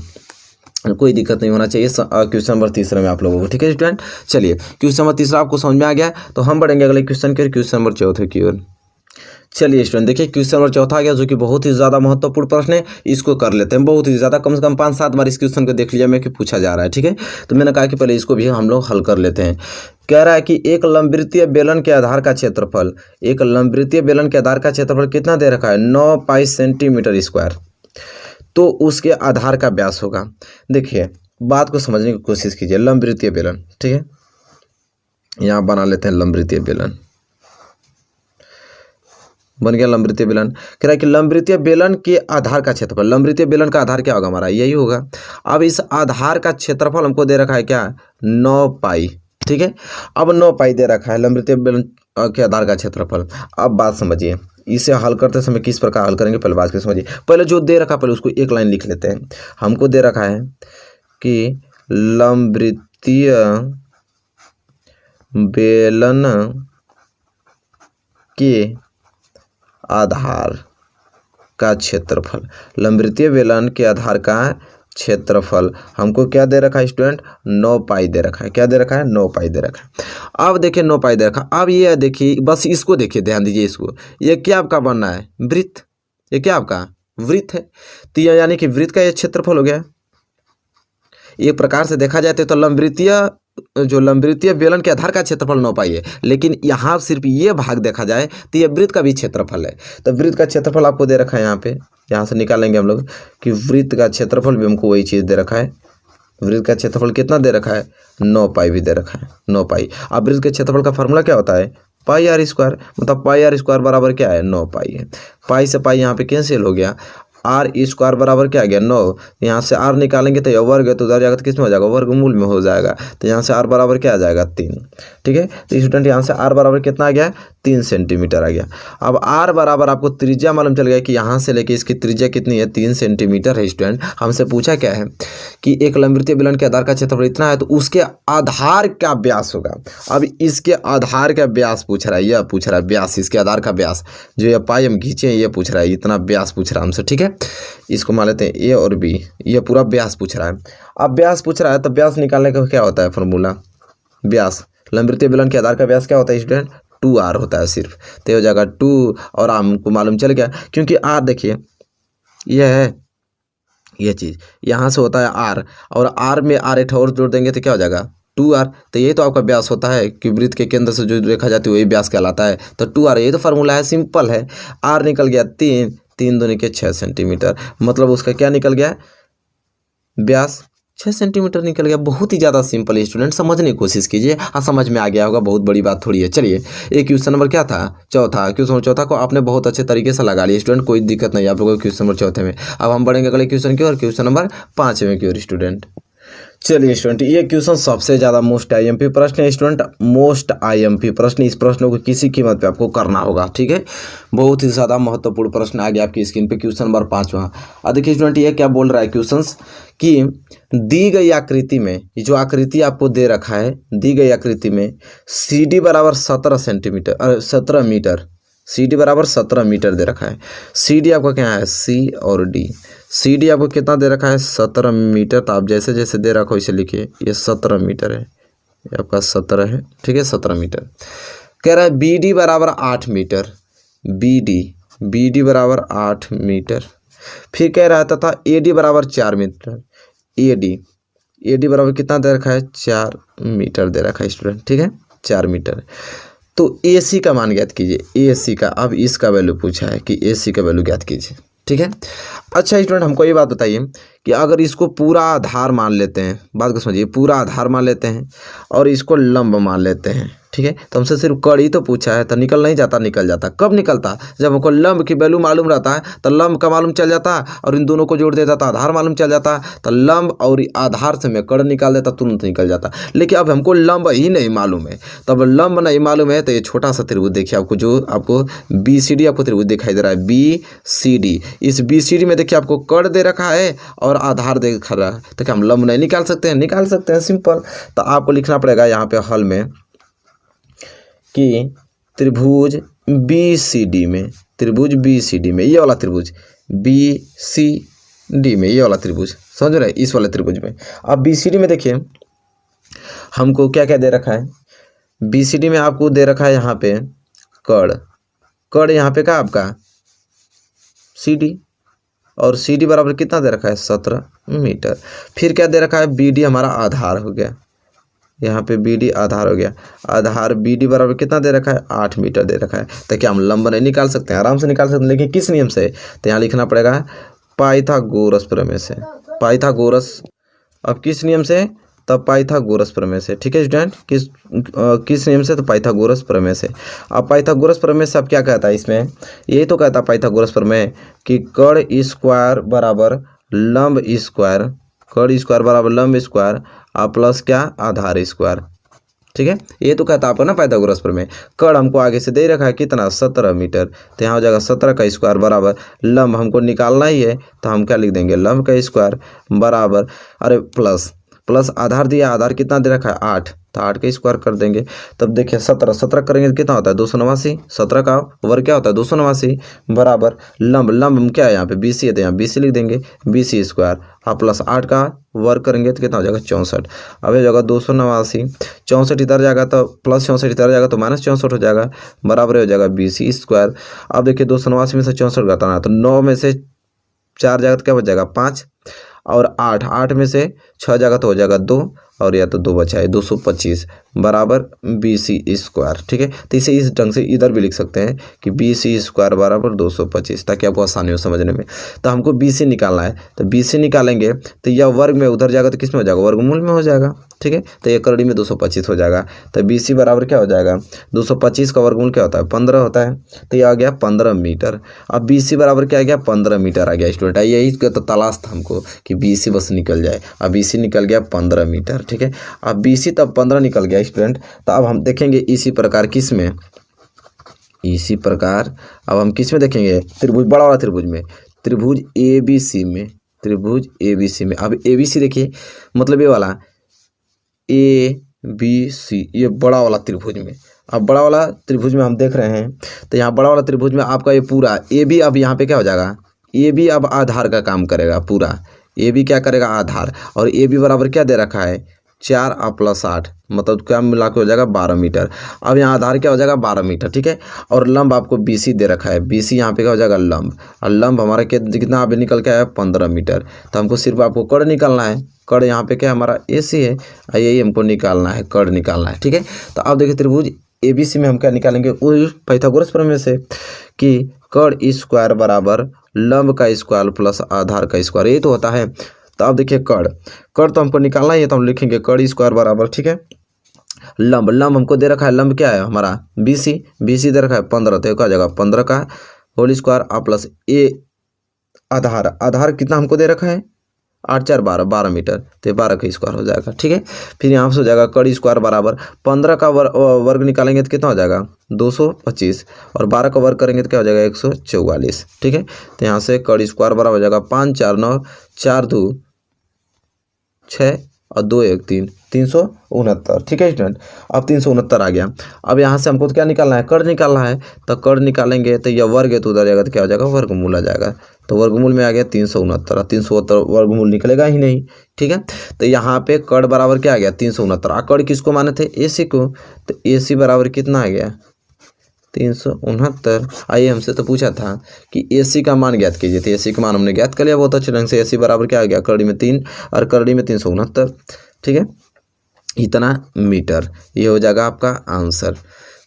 कोई दिक्कत नहीं होना चाहिए। क्वेश्चन नंबर 3 में आप लोगों को। ठीक है स्टूडेंट, चलिए क्वेश्चन नंबर 3 आपको समझ में आ गया, तो हम बढ़ेंगे अगले क्वेश्चन के, क्वेश्चन नंबर 4 की ओर। चलिए स्टूडेंट देखिए क्वेश्चन नंबर 4 आ गया, जो कि बहुत ही ज़्यादा महत्वपूर्ण प्रश्न है, इसको कर लेते हैं। बहुत ही ज़्यादा, कम से कम 5-7 बार इस क्वेश्चन को देख लिया मैं कि पूछा जा रहा है। ठीक है, तो मैंने कहा कि पहले इसको भी हम लोग हल कर लेते हैं। कह रहा है कि एक लंबवृत्तीय बेलन के आधार का क्षेत्रफल, एक लंबवृत्तीय बेलन के आधार का क्षेत्रफल कितना दे रखा है, 9 पाई सेंटीमीटर स्क्वायर, तो उसके आधार का व्यास होगा। देखिए बात को समझने की कोशिश कीजिए। लंबवृत्तीय बेलन, ठीक है, यहाँ बना लेते हैं लंबवृत्तीय बेलन, बन गया लंबवृत्तीय बेलन। कह रहा है कि लंबवृत्तीय बेलन के आधार का क्षेत्रफल, लंबवृत्तीय बेलन का आधार क्या होगा हमारा, यही होगा। अब इस आधार का क्षेत्रफल हमको दे रखा है क्या, 9 पाई। ठीक है, अब 9 पाई दे रखा है लंबवृत्तीय बेलन के आधार का क्षेत्रफल। अब बात समझिए, इसे हल करते समय किस प्रकार हल करेंगे, पहले बात को समझिए। पहले जो दे रखा पहले उसको एक लाइन लिख लेते हैं। हमको दे रखा है कि लंबवृत्तीय बेलन के आधार का क्षेत्रफल, लंबवृत्तीय बेलन के आधार का क्षेत्रफल हमको क्या दे रखा है स्टूडेंट, 9 पाई दे रखा है। क्या दे रखा है, 9 पाई दे रखा है। अब देखिए 9 पाई दे रखा। अब ये देखिए, बस इसको देखिए, ध्यान दीजिए इसको, ये क्या आपका बनना है, वृत्त, ये क्या आपका वृत्त है, तो ये यानी कि वृत्त का ये क्षेत्रफल हो गया। एक प्रकार से देखा जाए तो लंबवृत्तीय बेलन के आधार का क्षेत्रफल 9 पाई है, लेकिन यहाँ सिर्फ ये भाग देखा जाए तो ये वृत्त का भी क्षेत्रफल है। तो वृत्त का क्षेत्रफल आपको दे रखा है, यहाँ पे यहाँ से निकालेंगे हम लोग कि वृत्त का क्षेत्रफल भी हमको वही चीज़ दे रखा है। वृत्त का क्षेत्रफल कितना दे रखा है, 9 पाई भी दे रखा है, 9 पाई। अब वृत्त के क्षेत्रफल का फॉर्मूला क्या होता है, πr², मतलब πr² बराबर क्या है, 9 पाई है। पाई से पाई यहाँ पे कैंसिल हो गया, आर स्क्वायर बराबर क्या आ गया 9। यहाँ से आर निकालेंगे तो यह वर्ग है, तो उधर जाएगा तो किस में हो जाएगा, वर्गमूल में हो जाएगा। तो यहाँ से आर बराबर क्या आ जाएगा 3। ठीक है, तो स्टूडेंट यहाँ से आर बराबर कितना आ गया, 3 सेंटीमीटर आ गया। अब आर बराबर आपको त्रिज्या मालूम चल गया कि यहाँ से लेके इसकी त्रिज्या कितनी है, 3 सेंटीमीटर है। स्टूडेंट हमसे पूछा क्या है कि एक लंबवृत्तीय बेलन के आधार का क्षेत्रफल इतना है, तो उसके आधार का व्यास होगा। अब इसके आधार का व्यास पूछ रहा है, यह पूछ रहा है व्यास, इसके आधार का व्यास जो ये पाई हम खींचे ये पूछ रहा है, इतना व्यास पूछ रहा है हमसे। ठीक है, इसको मान लेते हैं ए और बी, ये पूरा व्यास पूछ रहा है। अब व्यास पूछ रहा है तो व्यास निकालने का क्या होता है फॉर्मूला, व्यास लंबवृत्तीय बेलन के आधार का व्यास क्या होता है स्टूडेंट, 2r होता है सिर्फ। तो हो जाएगा 2 और हमको मालूम चल गया क्योंकि r देखिए यह है ये चीज़, यहाँ से होता है r और r में r एक और जोड़ देंगे तो क्या हो जाएगा 2r। तो ये तो आपका व्यास होता है कि वृत्त के केंद्र से जो रेखा जाती है वही व्यास कहलाता है। तो 2r ये तो फार्मूला है, सिंपल है। r निकल गया 3, 3 दूनी के 6 सेंटीमीटर, मतलब उसका क्या निकल गया व्यास 6 सेंटीमीटर निकल गया। बहुत ही ज़्यादा सिंपल है स्टूडेंट, समझने की कोशिश कीजिए, समझ में आ गया होगा, बहुत बड़ी बात थोड़ी है। चलिए एक क्वेश्चन नंबर क्या था, चौथा। क्वेश्चन नंबर चौथा को आपने बहुत अच्छे तरीके से लगा लिया स्टूडेंट, कोई दिक्कत नहीं आप लोगों को क्वेश्चन नंबर चौथे में। अब हम बढ़ेंगे अगले क्वेश्चन की ओर, क्वेश्चन नंबर 5वें की ओर स्टूडेंट। चलिए स्टूडेंट ये क्वेश्चन सबसे ज़्यादा मोस्ट आईएमपी प्रश्न है स्टूडेंट, मोस्ट आईएमपी प्रश्न। इस प्रश्न को किसी कीमत पे आपको करना होगा। ठीक है, बहुत ही ज़्यादा महत्वपूर्ण प्रश्न आ गया आपकी स्क्रीन पे, क्वेश्चन नंबर 5वां। अब देखिए स्टूडेंट ये क्या बोल रहा है क्वेश्चन कि दी गई आकृति में, जो आकृति आपको दे रखा है, दी गई आकृति में सी डी बराबर 17 मीटर, सी डी बराबर 17 मीटर दे रखा है। सी डी आपका क्या है, सी और डी। सी डी आपको कितना दे रखा है 17 मीटर। तो आप जैसे जैसे दे रखा हो इसे लिखिए, ये 17 मीटर है, ये आपका 17 है। ठीक है, 17 मीटर। कह रहा है बी डी बराबर 8 मीटर, बी डी बराबर 8 मीटर। फिर कह रहा है तथा ए डी बराबर 4 मीटर, ए डी बराबर कितना दे रखा है 4 मीटर दे रखा है स्टूडेंट। ठीक है, 4 मीटर। तो ए सी का मान ज्ञात कीजिए, ए सी का। अब इसका वैल्यू पूछा है कि ए सी का वैल्यू ज्ञात कीजिए। ठीक है, अच्छा स्टूडेंट हमको ये बात बताइए कि अगर इसको पूरा आधार मान लेते हैं, बात को समझिए, पूरा आधार मान लेते हैं और इसको लंब मान लेते हैं। ठीक है, तो हमसे सिर्फ कड़ी तो पूछा है, तो निकल नहीं जाता, निकल जाता। कब निकलता, जब हमको लंब की वैल्यू मालूम रहता है तो लंब का मालूम चल जाता है, और इन दोनों को जोड़ देता तो आधार मालूम चल जाता है। तो लंब और आधार से मैं कड़ निकाल देता, तुरंत निकल जाता। लेकिन अब हमको लंब ही नहीं मालूम है, तब लंब नहीं मालूम है तो ये छोटा सा त्रिभुज देखिए, आपको जो आपको बी सी डी आपको त्रिभुज दिखाई दे रहा है, बी सी डी। इस बी सी डी में देखिए आपको कड़ दे रखा है और आधार दे रहा है, तो क्या हम लंब नहीं निकाल सकते हैं, निकाल सकते हैं, सिंपल। तो आपको लिखना पड़ेगा यहाँ पे हल में कि त्रिभुज बी सी डी में, त्रिभुज बी सी डी में, ये वाला त्रिभुज बी सी डी में, ये वाला त्रिभुज समझ रहे हैं, इस वाले त्रिभुज में। अब बी सी डी में देखिए हमको क्या क्या दे रखा है, बी सी डी में आपको दे रखा है यहाँ पे कड़ यहाँ पे का आपका सी डी, और सी डी बराबर कितना दे रखा है 17 मीटर। फिर क्या दे रखा है, बी डी हमारा आधार हो गया, यहाँ पे बी डी आधार हो गया, आधार बी डी बराबर कितना दे रखा है 8 मीटर दे रखा है। तो क्या हम लंब नहीं निकाल सकते हैं, आराम से निकाल सकते हैं, लेकिन किस नियम से, तो यहाँ लिखना पड़ेगा पाइथागोरस प्रमेय से, पाइथागोरस। अब किस नियम से, तब पाइथागोरस प्रमेय से। ठीक है स्टूडेंट, किस नियम से, तो पाइथागोरस प्रमेय से। अब पाइथागोरस प्रमेय से अब क्या कहता है इसमें, यही तो कहता है पाइथागोरस प्रमेय कि कड़ स्क्वायर बराबर लंब स्क्वायर, कड़ स्क्वायर बराबर लंब स्क्वायर और प्लस क्या आधार स्क्वायर। ठीक है, ये तो कहता है आपको ना पाइथागोरस प्रमेय। कड़ हमको आगे से दे रखा है कितना 17 मीटर, तो यहाँ हो जाएगा 17 का स्क्वायर बराबर लंब हमको निकालना ही है, तो हम क्या लिख देंगे लंब का स्क्वायर बराबर, अरे प्लस आधार दिया, आधार कितना दे रखा है 8, तो 8 का स्क्वायर कर देंगे। तब देखिए 17 करेंगे तो कितना होता है 289, 17 का वर्ग क्या होता है 289 बराबर लंब क्या है यहाँ पे बी सी है, तो यहाँ बी सी लिख देंगे, बी सी स्क्वायर और प्लस 8 का वर्ग करेंगे तो कितना हो जाएगा 64। अब ये जाएगा 289, 64 इधर जाएगा तो प्लस 64 इधर जाएगा तो माइनस 64 हो जाएगा, बराबर हो जाएगा बी सी स्क्वायर। अब देखिए 289 में से 64 घटाना है तो 9 में से 4 जाएगा तो क्या बच जाएगा 5, और 8 में से 6 जाएगा तो हो जाएगा 2, और या तो 2 बचा है 225। बराबर BC²। ठीक है, तो इसे इस ढंग से इधर भी लिख सकते हैं कि BC² बराबर 225, ताकि आपको आसानी हो समझने में। तो हमको BC निकालना है, तो BC निकालेंगे तो यह वर्ग में उधर जाएगा तो किस में हो जाएगा, वर्गमूल में हो जाएगा। ठीक है, तो 1 में 225 हो जाएगा। तो BC बराबर क्या हो जाएगा, 225 का वर्गमूल क्या होता है, 15 होता है। तो ये आ गया 15 मीटर। अब BC बराबर क्या आ गया, 15 मीटर आ गया स्टूडेंट। यही तो तलाश था हमको कि BC बस निकल जाए। अब BC निकल गया 15 मीटर। ठीक है, अब BC तब 15 निकल गया स्टूडेंट। तो अब हम देखेंगे इसी प्रकार किस में, इसी प्रकार अब हम किस में देखेंगे, त्रिभुज, बड़ा वाला त्रिभुज में, त्रिभुज ABC में, त्रिभुज ABC में। अब ABC देखिए, मतलब ये वाला ABC, ये बड़ा वाला त्रिभुज में। अब बड़ा वाला त्रिभुज में हम देख रहे हैं, तो यहाँ बड़ा वाला त्रिभुज में आपका ये पूरा AB, अब यहाँ पे क्या हो जाएगा, AB अब आधार का काम करेगा पूरा। AB क्या करेगा, आधार। और AB बराबर क्या दे रखा है, 4 + 8, मतलब क्या मिला के हो जाएगा 12 मीटर। अब यहाँ आधार क्या हो जाएगा 12 मीटर। ठीक है, और लंब आपको BC दे रखा है, BC यहाँ पे क्या हो जाएगा लंब, और लंब हमारा कितना अभी निकल के आया 15 मीटर। तो हमको सिर्फ आपको कड़ निकालना है। कड़ यहाँ पे क्या हमारा AC है, यही हमको निकालना है, कड़ निकालना है। ठीक है, तो अब देखिए त्रिभुज ABC में हम क्या निकालेंगे, उस पाइथागोरस प्रमेय से कि कड़² बराबर लंब का स्क्वायर प्लस आधार का स्क्वायर, यही तो होता है। तो अब देखिए कड़ तो हमको निकालना ही है, तो हम लिखेंगे कड़² बराबर, ठीक है, लंब हमको दे रखा है, लंब क्या है हमारा BC दे रखा है 15, तो क्या हो जाएगा 15 का होल स्क्वायर प्लस ए आधार कितना हमको दे रखा है 8 4 12 मीटर, तो 12 का स्क्वायर हो जाएगा। ठीक है, फिर यहाँ से हो जाएगा कड़² बराबर 15 का वर्ग निकालेंगे तो कितना हो जाएगा 225, और 12 का वर्ग करेंगे तो क्या हो जाएगा 144। ठीक है, तो यहाँ से कड़² बराबर हो जाएगा 5 4 9 4 2 6 और 2 1 3 369। ठीक है स्टूडेंट, अब 369 आ गया। अब यहाँ से हमको तो क्या निकालना है, कड़ निकालना है। तो कड़ निकालेंगे तो यह वर्ग है तो उधर जाएगा तो क्या हो जाएगा वर्गमूल आ जाएगा। तो वर्गमूल में आ गया 369, 369 वर्गमूल निकलेगा ही नहीं। ठीक है, तो यहाँ पे कड़ बराबर क्या आ गया 369। आ कड़ किसको माने थे, AC को, तो AC बराबर कितना आ गया 369। आइए, हमसे तो पूछा था कि AC का मान ज्ञात कीजिए, तो AC का मान हमने ज्ञात कर लिया बहुत अच्छे ढंग से। AC बराबर क्या आ गया, कड़ी में 3 और कड़ी में 369। ठीक है, इतना मीटर, ये हो जाएगा आपका आंसर।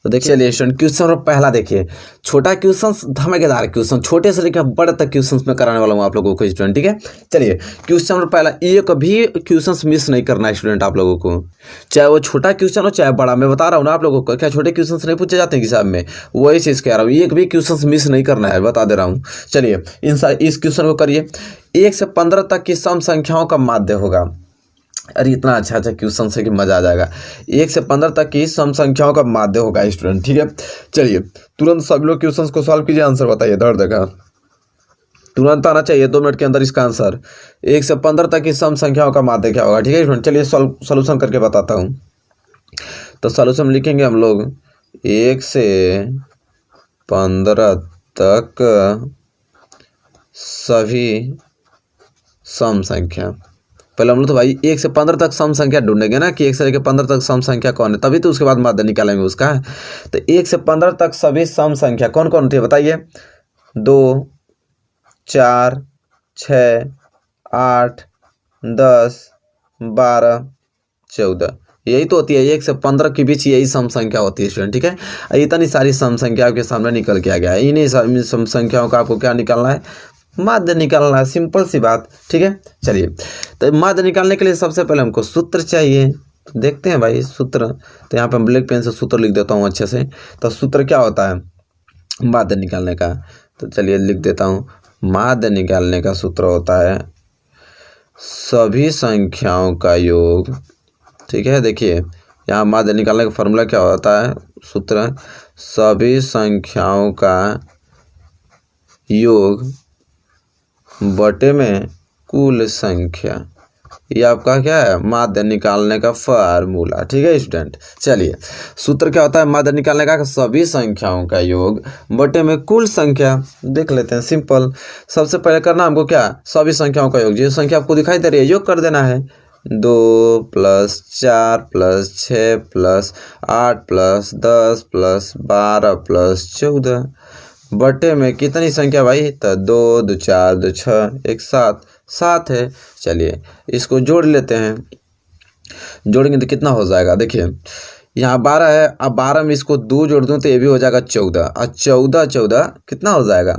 तो देखिए चलिए स्टूडेंट, क्वेश्चन और पहला देखिए, छोटा क्वेश्चन धमाकेदार क्वेश्चन, छोटे से लेकर बड़े तक क्वेश्चन में कराने वाला हूँ आप लोगों को स्टूडेंट। ठीक है, चलिए क्वेश्चन और पहला, एक भी क्वेश्चन मिस नहीं करना है स्टूडेंट आप लोगों को, चाहे वो छोटा क्वेश्चन हो चाहे बड़ा। मैं बता रहा हूँ ना आप लोगों को, क्या छोटे क्वेश्चन नहीं पूछे जाते हैं हिसाब में, वही चीज़ कह रहा हूँ, एक भी क्वेश्चन मिस नहीं करना है, बता दे रहा हूँ। चलिए इस क्वेश्चन को करिए, 1 से 15 तक की सम संख्याओं का माध्य होगा। अरे इतना अच्छा क्वेश्चन से कि मजा आ जाएगा। 1 से 15 तक की सम संख्याओं का माध्य होगा स्टूडेंट। ठीक है, चलिए तुरंत सभी लोग क्वेश्चन को सॉल्व कीजिए, आंसर बताइए, दर्द देगा, तुरंत आना चाहिए 2 मिनट के अंदर इसका आंसर। 1 से 15 तक की सम संख्याओं का माध्य क्या होगा। ठीक है स्टूडेंट, चलिए सॉल्यूशन करके बताता हूँ। तो सॉल्यूशन लिखेंगे हम लोग, 1 से 15 तक सभी सम संख्या, पहले हम लोग तो भाई 1 से 15 तक सम संख्या ढूंढेंगे ना कि 1 से लेकर 15 तक सम संख्या कौन है, तभी तो उसके बाद माध्य निकालेंगे उसका। तो 1 से 15 तक सभी सम संख्या कौन कौन थे बताइए, 2 4 6 8 10 12 14, यही तो होती है 1 से 15 के बीच, यही सम संख्या होती है स्टूडेंट। ठीक है, इतनी सारी सम संख्या आपके सामने निकल के आ गया है, इन्हीं सम संख्याओं का आपको क्या निकालना है, माध्य निकालना है, सिंपल सी बात। ठीक है, चलिए तो माध्य निकालने के लिए सबसे पहले हमको सूत्र चाहिए। देखते हैं भाई सूत्र, तो यहाँ पे हम ब्लैक पेन से सूत्र लिख देता हूँ अच्छे से। तो सूत्र क्या होता है माध्य निकालने का, तो चलिए लिख देता हूँ। माध्य निकालने का सूत्र होता है सभी संख्याओं का योग। ठीक है, देखिए यहाँ माध्य निकालने का फॉर्मूला क्या होता है, सूत्र सभी संख्याओं का योग बटे में कुल संख्या, ये आपका क्या है माध्य निकालने का फार्मूला। ठीक है स्टूडेंट, चलिए सूत्र क्या होता है माध्य निकालने का, सभी संख्याओं का योग बटे में कुल संख्या। देख लेते हैं, सिंपल। सबसे पहले करना हमको क्या, सभी संख्याओं का योग, जो संख्या आपको दिखाई दे रही है योग कर देना है। 2 + 4 + 6 + 8 + 10 + 12 + 14 बटे में कितनी संख्या भाई, तो 2 2 4 2 6 1 7 7 है। चलिए इसको जोड़ लेते हैं, जोड़ेंगे तो कितना हो जाएगा, देखिए यहाँ 12 है, अब 12 में इसको 2 जोड़ दूँ तो ये भी हो जाएगा 14, और 14 14 कितना हो जाएगा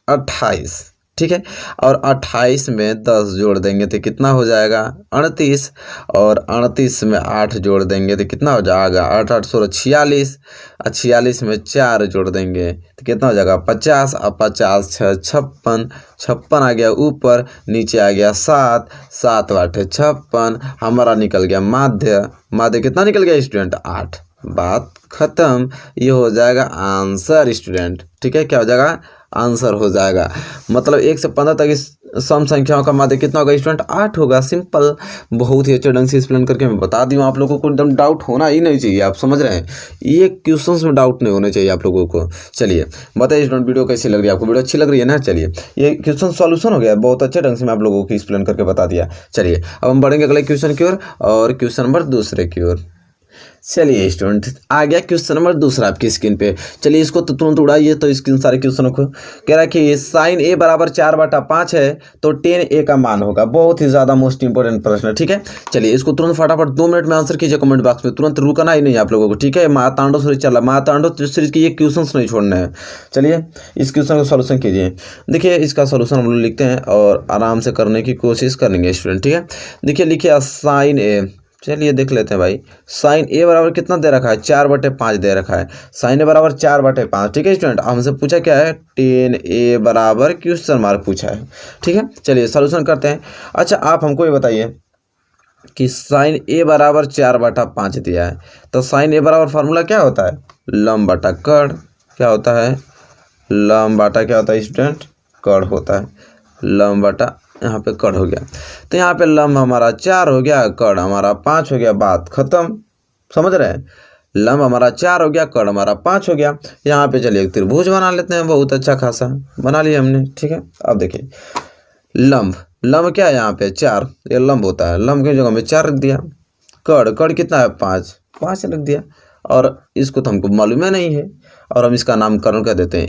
28, ठीक है। और 28 में 10 जोड़ देंगे तो कितना हो जाएगा 38, और 38 में 8 जोड़ देंगे तो कितना हो जाएगा 8 8 16 46, और 46 में 4 जोड़ देंगे तो कितना हो जाएगा 50, और 50 6 56, 56 आ गया ऊपर, नीचे आ गया 7, 7 8 56, हमारा निकल गया माध्य, माध्य कितना निकल गया स्टूडेंट 8, बात खत्म। ये हो जाएगा आंसर स्टूडेंट, ठीक है, क्या हो जाएगा आंसर हो जाएगा। मतलब 1 से 15 तक इस सम संख्याओं का माध्य कितना होगा स्टूडेंट 8 होगा, सिंपल। बहुत ही अच्छे ढंग से एक्सप्लेन करके मैं बता दी हूँ, आप लोगों को एकदम डाउट होना ही नहीं चाहिए, आप समझ रहे हैं, ये क्वेश्चंस में डाउट नहीं होने चाहिए आप लोगों को। चलिए बताइए स्टूडेंट वीडियो कैसी लग रही है आपको, वीडियो अच्छी लग रही है ना। चलिए ये क्वेश्चन सॉल्यूशन हो गया, बहुत अच्छे ढंग से मैं आप लोगों को एक्सप्लेन करके बता दिया। चलिए अब हम बढ़ेंगे अगले क्वेश्चन की ओर, और क्वेश्चन नंबर दूसरे की ओर। चलिए स्टूडेंट आ गया क्वेश्चन नंबर दूसरा आपकी स्क्रीन पे। चलिए इसको तो तुरंत उड़ाइए, तो इसके सारे क्वेश्चनों को कह रहा है कि साइन ए बराबर 4/5 है तो टेन ए का मान होगा। बहुत ही ज़्यादा मोस्ट इंपॉर्टेंट प्रश्न है, ठीक है। चलिए इसको तुरंत फटाफट 2 मिनट में आंसर कीजिए कमेंट बॉक्स में, तुरंत रुकना ही नहीं आप लोगों को, ठीक है। महातांडव सीरीज चल रहा, महातांडव सीरीज की ये क्वेश्चन नहीं छोड़ने हैं। चलिए इस क्वेश्चन का सॉल्यूशन कीजिए। देखिए इसका सॉल्यूशन हम लोग लिखते हैं और आराम से करने की कोशिश करेंगे स्टूडेंट, ठीक है। देखिए लिखिए साइन ए, चलिए देख लेते हैं भाई, साइन ए बराबर कितना दे रखा है 4/5 दे रखा है, साइन ए बराबर 4/5, ठीक है स्टूडेंट। हमसे पूछा क्या है टेन ए बराबर क्वेश्चन मार्क पूछा है, ठीक है। चलिए सॉल्यूशन करते हैं। अच्छा आप हमको ये बताइए कि साइन ए बराबर 4/5 दिया है, तो साइन ए बराबर फार्मूला क्या होता है लंब बटा कड़, क्या होता है लंब बटा क्या होता है स्टूडेंट कड़ होता है, लंब बटा यहाँ पे कड़ हो गया, तो यहाँ पे लंब हमारा 4 हो गया, कड़ हमारा 5 हो गया, बात खत्म, समझ रहे हैं। लंब हमारा 4 हो गया, कड़ हमारा 5 हो गया। यहाँ पे चलिए एक त्रिभुज बना लेते हैं, बहुत अच्छा खासा बना लिया हमने, ठीक है। अब देखिए लंब, लंब क्या है यहाँ पे 4, ये लंब होता है, लंब की जगह में 4 रख दिया, कड़, कड़ कितना है 5, 5 रख दिया, और इसको तो हमको मालूम है नहीं है, और हम इसका नामकरण कर देते हैं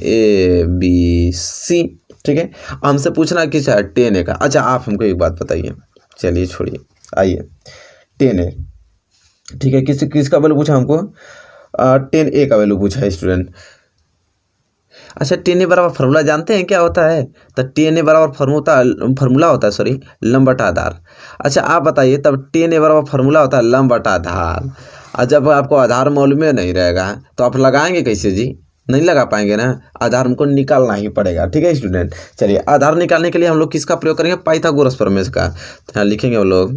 ABC, ठीक है। हमसे पूछना किस है टेन ए का। अच्छा आप हमको एक बात बताइए, चलिए छोड़िए, आइए टेन ए, ठीक है, किसका वैल्यू पूछा हमको 10A का वैल्यू पूछा है स्टूडेंट। अच्छा 10A बराबर फार्मूला जानते हैं क्या होता है, तो 10A बराबर फार्मूला होता है सॉरी लंब बटा आधार। अच्छा आप बताइए तब 10A बराबर फार्मूला होता है लंब बटा आधार, और जब आपको आधार मालूम नहीं रहेगा तो आप लगाएंगे कैसे जी, नहीं लगा पाएंगे ना, आधार हमको निकालना ही पड़ेगा, ठीक है स्टूडेंट। चलिए आधार निकालने के लिए हम लोग किसका प्रयोग करेंगे पाइथागोरस प्रमेय का, तो यहाँ लिखेंगे हम लोग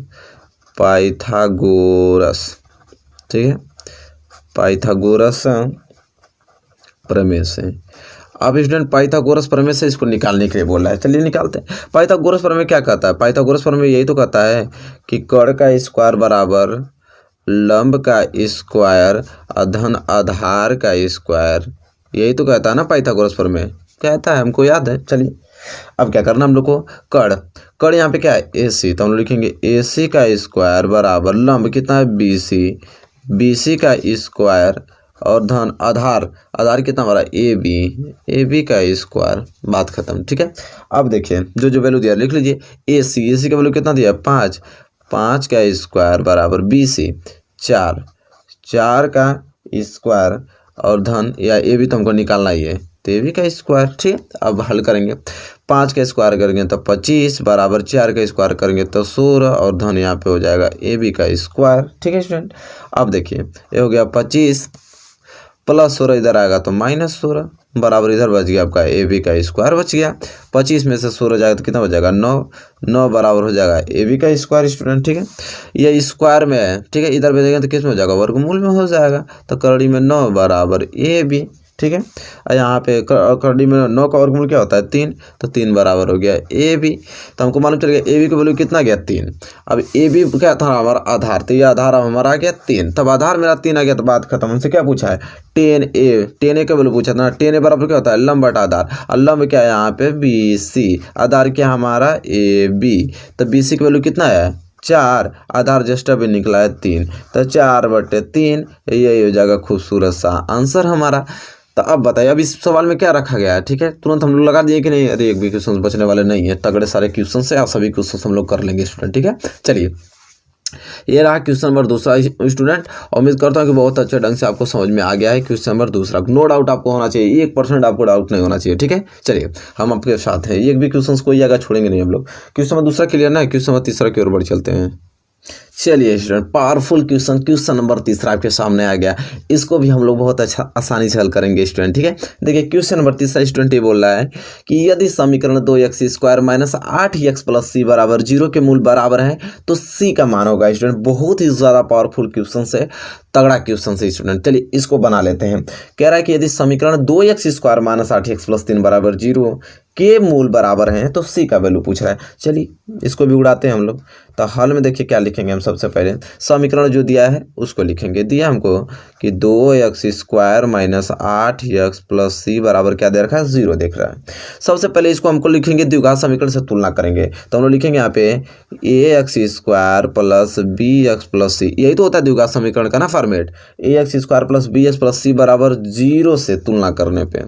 पाइथागोरस, ठीक है, पाइथागोरस प्रमेय से। अब स्टूडेंट पाइथागोरस प्रमेय से इसको निकालने के लिए बोल रहा है, चलिए निकालते हैं। पाइथागोरस प्रमेय क्या कहता है, पाइथागोरस प्रमेय यही तो कहता है कि कड़ का स्क्वायर बराबर लंब का स्क्वायर धन आधार का स्क्वायर, यही तो कहता है ना पाइथागोरस प्रमेय, कहता है हमको याद है। चलिए अब क्या करना हम लोग को, कड़, कड़ यहाँ पे क्या है AC, तो हम लोग लिखेंगे AC का स्क्वायर बराबर लंब कितना है BC, BC का स्क्वायर और धन आधार, आधार कितना हमारा AB का स्क्वायर, बात खत्म, ठीक है। अब देखिए जो वैल्यू दिया लिख लीजिए, AC का वैल्यू कितना दिया 5, 5 का स्क्वायर बराबर BC 4, 4 का स्क्वायर और धन या AB तो हमको निकालना ही है, तो AB का स्क्वायर, ठीक है। अब हल करेंगे, 5 का स्क्वायर करेंगे तो 25 बराबर 4 का स्क्वायर करेंगे तो 16, और धन यहाँ पे हो जाएगा AB का स्क्वायर, ठीक है स्टूडेंट। अब देखिए ये हो गया 25 प्लस 16 इधर आएगा तो -16 बराबर इधर बच गया आपका AB का स्क्वायर बच गया, 25 में से 16 जाएगा तो कितना हो जाएगा 9, 9 बराबर हो जाएगा AB का स्क्वायर स्टूडेंट, ठीक है। ये स्क्वायर में है, ठीक है, इधर भेजेंगे तो किस में हो जाएगा वर्गमूल में हो जाएगा, तो करड़ी में 9 बराबर AB, ठीक है। और यहाँ पे करड़ी में 9 का वर्गमूल क्या होता है 3, तो 3 बराबर हो गया AB, तो हमको मालूम चल गया AB का वैल्यू कितना गया 3। अब AB क्या था हमारा आधार, तो ये आधार हमारा आ गया 3, तब आधार मेरा 3 आ गया, तो बात खत्म। हमसे क्या पूछा है 10A का वैल्यू पूछा था ना, 10A बराबर क्या होता है लंब बटा आधार, और लंब क्या है यहाँ पे BC, आधार क्या हमारा AB, तो BC का वैल्यू कितना है 4, आधार जस्ट अभी निकला है 3, तो 4/3 यही हो जाएगा खूबसूरत सा आंसर हमारा। तो अब बताइए अब इस सवाल में क्या रखा गया है, ठीक है, तुरंत हम लोग लगा दिए कि नहीं, अरे एक भी क्वेश्चन बचने वाले नहीं है, तगड़े सारे क्वेश्चन से आप सभी क्वेश्चन हम लोग कर लेंगे स्टूडेंट, ठीक है। चलिए ये रहा क्वेश्चन नंबर दूसरा स्टूडेंट। उम्मीद करता हूँ कि बहुत अच्छे ढंग से आपको समझ में आ गया है क्वेश्चन नंबर दूसरा। नो डाउट आपको होना चाहिए, 1% आपको डाउट नहीं होना चाहिए। ठीक है, चलिए हम आपके साथ हैं, एक भी क्वेश्चन कोई जगह छोड़ेंगे नहीं हम लोग। क्वेश्चन नंबर दूसरा क्लियर ना है, क्वेश्चन नंबर तीसरा की ओर बढ़ चलते हैं। चलिए स्टूडेंट, पावरफुल क्वेश्चन नंबर तीसरा आपके सामने आ गया। इसको भी हम लोग बहुत अच्छा आसानी से हल करेंगे स्टूडेंट। ठीक है, देखिए क्वेश्चन नंबर तीसरा स्टूडेंट ये बोल रहा है कि यदि समीकरण 2x² minus 8x plus c बराबर 0 के मूल बराबर है तो सी का मान होगा। स्टूडेंट बहुत ही ज़्यादा पावरफुल क्वेश्चन से, तगड़ा क्वेश्चन से स्टूडेंट। चलिए इसको बना लेते हैं। कह रहा है कि यदि समीकरण 2x² माइनस 8x प्लस 3 बराबर 0 के मूल बराबर हैं तो सी का वैल्यू पूछ रहा है। चलिए इसको भी उड़ाते हैं हम लोग। तो हल में देखिए क्या लिखेंगे हम। सबसे पहले समीकरण जो दिया है उसको लिखेंगे। दिया हमको कि 2x² minus 8x plus c बराबर क्या दे रखा है, 0 देख रहा है। सबसे पहले इसको हमको लिखेंगे द्विघात समीकरण से तुलना करेंगे। तो हम लोग लिखेंगे यहाँ पे ax² प्लस bx प्लस सी, यही तो होता है द्विघात समीकरण का ना format. ax² plus bx plus c बराबर 0 से तुलना करने पे,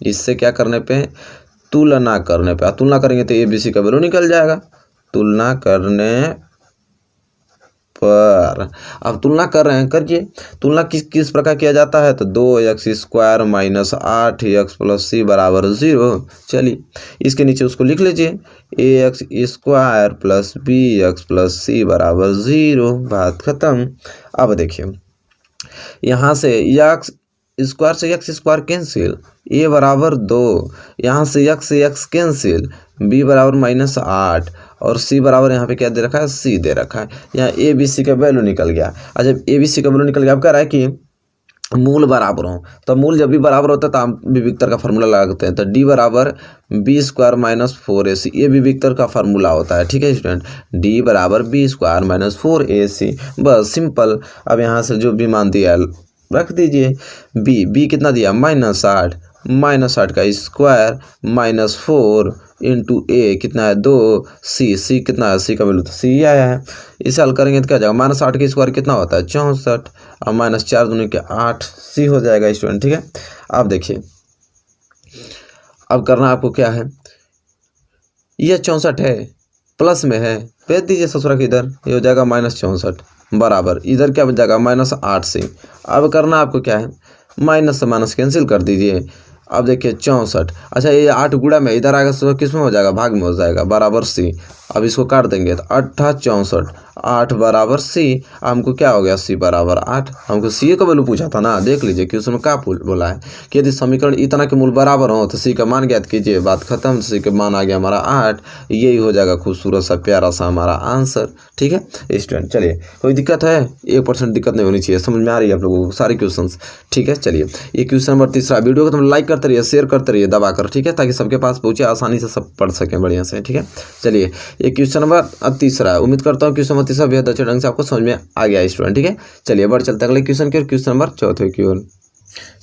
इससे क्या करने पे, तुलना करने पे। तुलना करेंगे तो ए बी सी का वैल्यू निकल जाएगा। तुलना करने पर, अब तुलना कर रहे हैं, करिए। तुलना किस प्रकार किया जाता है, तो 2x² minus 8x plus c बराबर 0। चलिए इसके नीचे उसको लिख लीजिए, ax² plus bx plus c बराबर 0। बात खत्म। अब देखिए यहाँ से x² कैंसिल, a बराबर 2, यहाँ से x कैंसिल, b बराबर -8 और c बराबर यहाँ पे क्या दे रखा है, c दे रखा है। यहाँ ए बी सी का वैल्यू निकल गया। अच्छा ए बी सी का वैल्यू निकल गया, अब कह रहा है कि मूल बराबर हो, तो मूल जब भी बराबर होता है तो हम विविक्तर का फार्मूला लगाते हैं। तो d बराबर b² माइनस 4ac, ये विविक्तर का फार्मूला होता है। ठीक है स्टूडेंट, d बराबर b² माइनस 4ac, बस सिंपल। अब यहाँ से जो भी मान दिया रख दीजिए। b कितना दिया, -8, -8 का स्क्वायर माइनस 4 इंटू ए कितना है 2, सी कितना है, सी का वैल्यू तो सी आया है। इसे हल करेंगे तो क्या जाएगा, -8 का स्क्वायर कितना होता है 64 और -4 दूनी के 8, सी हो जाएगा स्टूडेंट। ठीक है, अब देखिए अब करना आपको क्या है, ये 64 है, प्लस में है, भेज दीजिए ससुरा के इधर, ये हो जाएगा -64 बराबर, इधर क्या बन जाएगा -8c। अब करना आपको क्या है, माइनस से माइनस कैंसिल कर दीजिए। अब देखिए 64, अच्छा ये 8 गुणा में इधर आएगा तो किस में हो जाएगा, भाग में हो जाएगा, बराबर सी। अब इसको काट देंगे तो 8 64, 8 बराबर सी। हमको क्या हो गया, सी बराबर 8। हमको सी का वैल्यू पूछा था ना, देख लीजिए कि उसमें क्या बोला है कि यदि समीकरण इतना के मूल बराबर हो तो सी का मान ज्ञात कीजिए। बात खत्म, सी का मान आ गया हमारा 8। यही हो जाएगा खूबसूरत सा प्यारा सा हमारा आंसर। ठीक है स्टूडेंट, चलिए कोई दिक्कत है, 1% दिक्कत नहीं होनी चाहिए। समझ में आ रही है आप लोगों को सारे क्वेश्चन। ठीक है, चलिए ये क्वेश्चन नंबर तीसरा। वीडियो को तुम लाइक करते रहिए, शेयर करते रहिए दबाकर, ठीक है, ताकि सबके पास पहुंचे, आसानी से सब पढ़ सकें बढ़िया से। ठीक है, चलिए ये क्वेश्चन नंबर तीसरा है। उम्मीद करता हूँ क्वेश्चन नंबर तीसरा बेहद अच्छे ढंग से आपको समझ में आ गया स्टूडेंट। ठीक है, चलिए बढ़ चलते हैं अगले क्वेश्चन के, क्वेश्चन नंबर चौथे की ओर।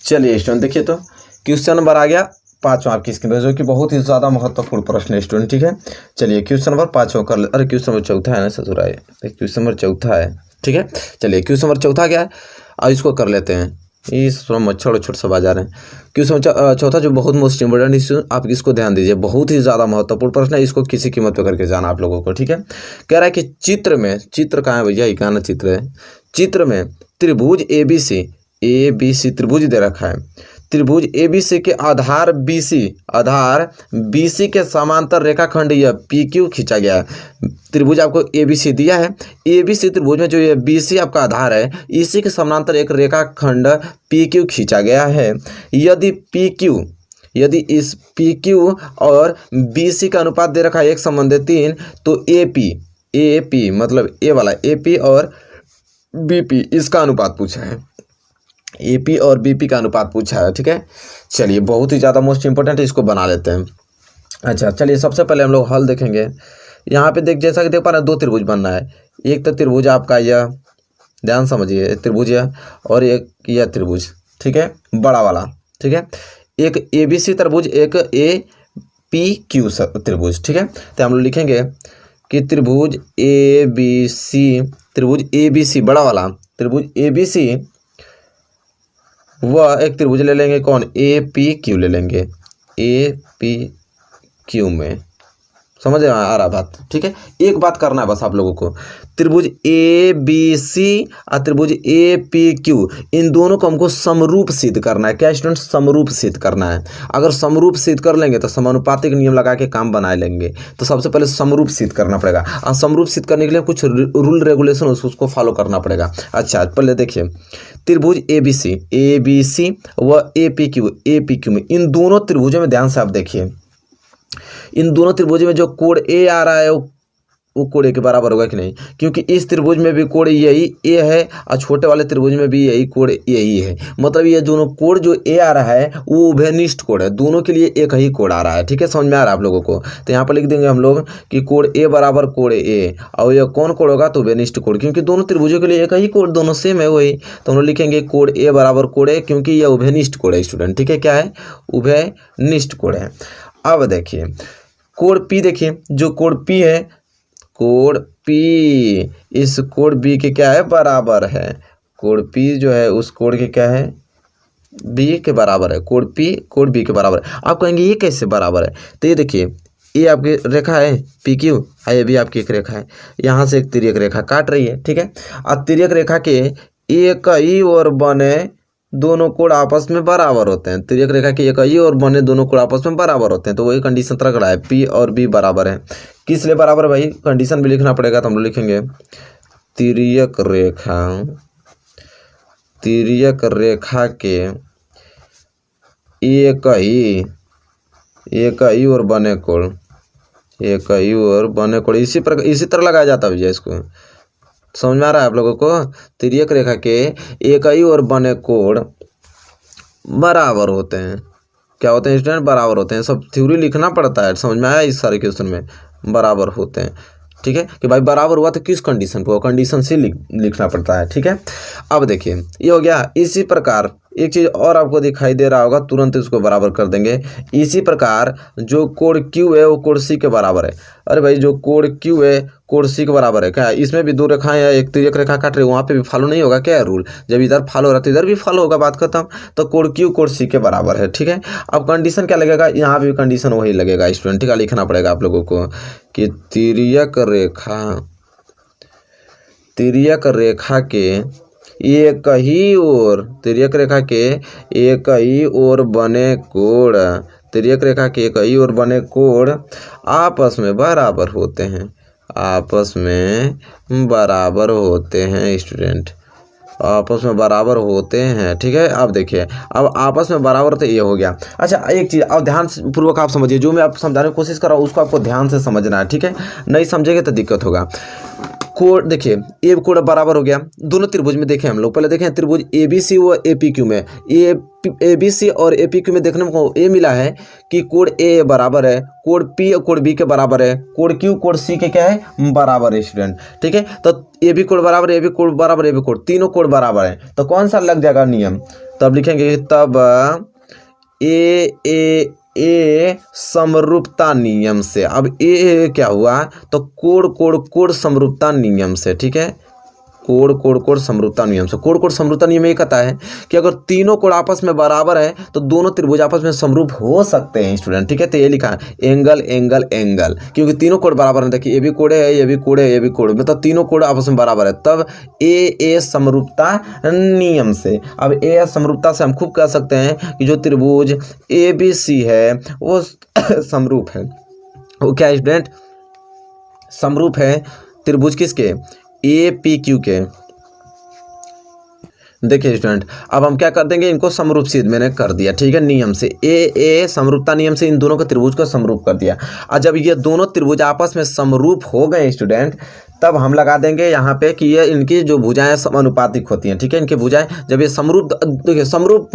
चलिए स्टूडेंट देखिए, तो क्वेश्चन नंबर आ गया पाँचवा आपकी स्क्रीन पर, जो कि बहुत ही ज़्यादा महत्वपूर्ण प्रश्न है स्टूडेंट। ठीक है, चलिए क्वेश्चन नंबर पाँचवा कर ले, अरे क्वेश्चन नंबर चौथा है ना ससुरा, क्वेश्चन नंबर चौथा है। ठीक है, चलिए क्वेश्चन नंबर चौथा क्या है, अब इसको कर लेते हैं। इस थोड़ा मच्छर उच्छर सब आ जा रहे हैं। क्वेश्चन चौथा जो बहुत मोस्ट इंपोर्टेंट इश्यू, आप इसको ध्यान दीजिए, बहुत ही ज़्यादा महत्वपूर्ण प्रश्न है, इसको किसी कीमत पे करके जाना आप लोगों को। ठीक है, कह रहा है कि चित्र में, चित्र कहाँ है भैया, इकाना चित्र है, चित्र में त्रिभुज ए बी सी त्रिभुज दे रखा है। त्रिभुज ए बी सी के आधार बी सी के समांतर रेखाखंड यह पी क्यू खींचा गया है। त्रिभुज आपको ए बी सी दिया है, ए बी सी त्रिभुज में जो ये बी सी आपका आधार है, इसी के समांतर एक रेखाखंड पी क्यू खींचा गया है। यदि इस पी क्यू और बी सी का अनुपात दे रखा है 1:3, तो ए पी मतलब ए वाला ए पी और बी पी इसका अनुपात पूछा है, ए पी और बी पी का अनुपात पूछा है। ठीक है, चलिए बहुत ही ज़्यादा मोस्ट इंपोर्टेंट है, इसको बना लेते हैं। अच्छा चलिए सबसे पहले हम लोग हल देखेंगे। यहाँ पे जैसा कि देख पा रहे हैं, 2 त्रिभुज बनना है। एक तो त्रिभुज आपका यह, ध्यान समझिए, त्रिभुज यह, और एक यह त्रिभुज, ठीक है, बड़ा वाला। ठीक है, एक ए बी सी त्रिभुज, एक ए पी क्यू त्रिभुज। ठीक है, तो हम लोग लिखेंगे कि त्रिभुज ए बी सी बड़ा वाला त्रिभुज ए बी सी, वह एक त्रिभुज ले लेंगे, कौन, ए पी क्यू ले लेंगे, ए पी क्यू में समझ आ रहा बात, ठीक है। एक बात करना है बस आप लोगों को, त्रिभुज ए बी सी और त्रिभुज ए पी क्यू, इन दोनों को हमको समरूप सिद्ध करना है। क्या स्टूडेंट? समरूप सिद्ध करना है। अगर समरूप सिद्ध कर लेंगे तो समानुपातिक नियम लगा के काम बना लेंगे। तो सबसे पहले समरूप सिद्ध करना पड़ेगा, और समरूप सिद्ध करने के लिए कुछ रूल रेगुलेशन उसको फॉलो करना पड़ेगा। अच्छा, पहले देखिए, त्रिभुज ए बी सी व ए पी क्यू में, इन दोनों त्रिभुजों में ध्यान से आप देखिए, इन दोनों त्रिभुज में जो कोण ए आ रहा है वो कोण ए के बराबर होगा कि नहीं? क्योंकि इस त्रिभुज में भी कोण यही ए है और छोटे वाले त्रिभुज में भी यही कोण यही है। मतलब ये दोनों कोण जो ए आ रहा है वो उभयनिष्ठ कोण है, दोनों के लिए एक ही कोण आ रहा है। ठीक है, समझ में आ रहा है आप लोगों को? तो यहाँ पर लिख देंगे हम लोग कि कोण ए बराबर कोण ए, और यह कौन कोण होगा? तो उभयनिष्ठ कोण, क्योंकि दोनों त्रिभुजों के लिए एक ही कोण, दोनों सेम है वही। तो हम लोग लिखेंगे कोण ए बराबर कोण ए, क्योंकि यह उभयनिष्ठ कोण है स्टूडेंट। ठीक है, क्या है? उभयनिष्ठ कोण है। अब देखिए कोण पी, देखिए जो कोण पी है, कोण पी इस कोण बी के क्या है? बराबर है। कोण पी जो है उस कोण के क्या है? बी के बराबर है। कोण पी कोण बी के बराबर है। आप कहेंगे ये कैसे बराबर है? तो ये देखिए, ये आपकी रेखा है पी क्यू, ये भी आपकी एक रेखा है, यहाँ से एक तिर्यक रेखा काट रही है। ठीक है, और तिर्यक रेखा के एक ही ओर बने दोनों कोण आपस में बराबर होते हैं। तिर्यक रेखा के एक ही ओर बने दोनों कोण आपस में बराबर होते हैं। तो वही कंडीशन तरह खड़ा है, पी और बी बराबर है। किस लिए बराबर है भाई? कंडीशन भी लिखना पड़ेगा, तो हम लोग लिखेंगे तिर्यक रेखा के एक ही ओर बने कोण, एक ही ओर बने कोण, इसी तरह लगाया जाता है भैया। इसको समझ में आ रहा है आप लोगों को? तिर्यक रेखा के एक ही ओर बने कोण बराबर होते हैं। क्या होते हैं स्टूडेंट? बराबर होते हैं। सब थ्योरी लिखना पड़ता है, समझ में आया? इस सारे क्वेश्चन में बराबर होते हैं। ठीक है, कि भाई बराबर हुआ तो किस कंडीशन पे? कंडीशन से लिखना पड़ता है। ठीक है, अब देखिए ये हो गया। इसी प्रकार एक चीज़ और आपको दिखाई दे रहा होगा, तुरंत इसको बराबर कर देंगे। इसी प्रकार जो कोण क्यू है वो कोण सी के बराबर है। अरे भाई जो कोण क्यू है कोण सी के बराबर है। क्या इसमें भी दो रेखाएं हैं, एक तिर्यक रेखा काट रही है, वहाँ पे भी फॉलो नहीं होगा क्या रूल? जब इधर फॉलो हो रहा है तो इधर भी फॉलो होगा, बात खत्म। तो कोण क्यू कोण सी के बराबर है। ठीक है, अब कंडीशन क्या लगेगा? यहाँ भी कंडीशन वही लगेगा स्टूडेंट। ठीक है, लिखना पड़ेगा आप लोगों को कि तिर्यक रेखा के एक ही ओर, तिर्यक रेखा के एक ही ओर बने कोण, तिर्यक रेखा के एक ही ओर बने कोण आपस में बराबर होते हैं, आपस में बराबर होते हैं स्टूडेंट, आपस में बराबर होते हैं। ठीक है, अब देखिए, अब आपस में बराबर तो ये हो गया। अच्छा, एक चीज़ अब ध्यान पूर्वक आप समझिए, जो मैं आप समझाने की कोशिश कर रहा हूँ उसको आपको ध्यान से समझना है। ठीक है, नहीं समझेंगे तो दिक्कत होगा। कोण देखिए, ए कोण बराबर हो गया दोनों त्रिभुज में। देखें हम लोग पहले देखें त्रिभुज ए बी सी व ए पी क्यू में, ए बी सी और ए पी क्यू में देखने को ये मिला है कि कोण ए बराबर है कोण पी और कोण बी के बराबर है, कोण क्यू कोण सी के क्या है? बराबर है स्टूडेंट। ठीक है, तो ए भी कोण बराबर, ए भी कोण बराबर, ए भी कोण, तीनों कोण बराबर है। तो कौन सा लग जाएगा नियम? तब लिखेंगे तब ए समरूपता नियम से। अब ए क्या हुआ? तो कोण समरूपता नियम से। ठीक है, कोण समरूपता नियम से। कोण समरूपता नियम ये कहता है कि अगर तीनों कोण आपस में बराबर है तो दोनों त्रिभुज आपस में समरूप हो सकते हैं स्टूडेंट। ठीक है, तो ये लिखा है एंगल, क्योंकि तीनों कोण बराबर है। देखिए ये भी कोण है, ये भी कोण है, ये भी कोण, मतलब तीनों कोण आपस में बराबर है, तब ए समरूपता नियम से। अब ए समरूपता से हम खूब कह सकते हैं कि जो त्रिभुज ए बी सी है वो समरूप है। वो क्या स्टूडेंट? समरूप है त्रिभुज किसके? ए पी क्यू के। देखिए स्टूडेंट, अब हम क्या कर देंगे, इनको समरूप सिद्ध मैंने कर दिया। ठीक है, नियम से ए समरूपता नियम से इन दोनों के त्रिभुज को समरूप कर दिया। और जब ये दोनों त्रिभुज आपस में समरूप हो गए स्टूडेंट, तब हम लगा देंगे यहाँ पे कि ये इनकी जो भुजाएं समानुपातिक होती हैं। ठीक है, इनकी भुजाएं जब ये समरूप, देखिए समरूप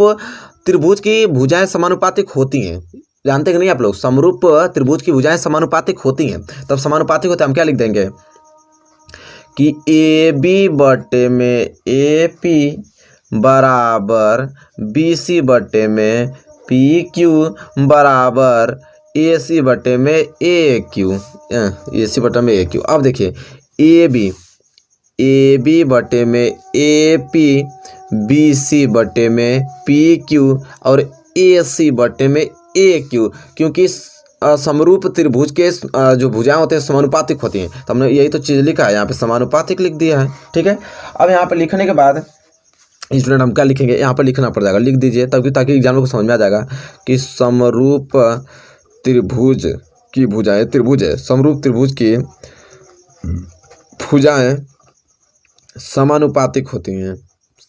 त्रिभुज की भुजाएं समानुपातिक होती हैं, जानते कि नहीं आप लोग? समरूप त्रिभुज की भुजाएं समानुपातिक होती हैं। तब समानुपातिक होते हैं, हम क्या लिख देंगे कि ए बी बटे में ए पी बराबर बी सी बटे में पी क्यू बराबर ए सी बटे में ए क्यू, ए सी बटे में ए क्यू। अब देखिए ए बी बटे में ए पी, बी सी बटे में पी क्यू और ए सी बटे में ए क्यू, क्योंकि समरूप त्रिभुज के जो भुजाएं होते हैं समानुपातिक होती हैं। तो हमने यही तो चीज़ लिखा है, यहाँ पे समानुपातिक लिख दिया है। ठीक है, अब यहाँ पे लिखने के बाद स्टूडेंट हम क्या लिखेंगे, यहाँ पर लिखना पड़ जाएगा, लिख दीजिए तभी, ताकि एग्जाम को समझ में आ जाएगा कि समरूप त्रिभुज की भुजाएं, त्रिभुज है, समरूप त्रिभुज की भुजाएं समानुपातिक होती हैं,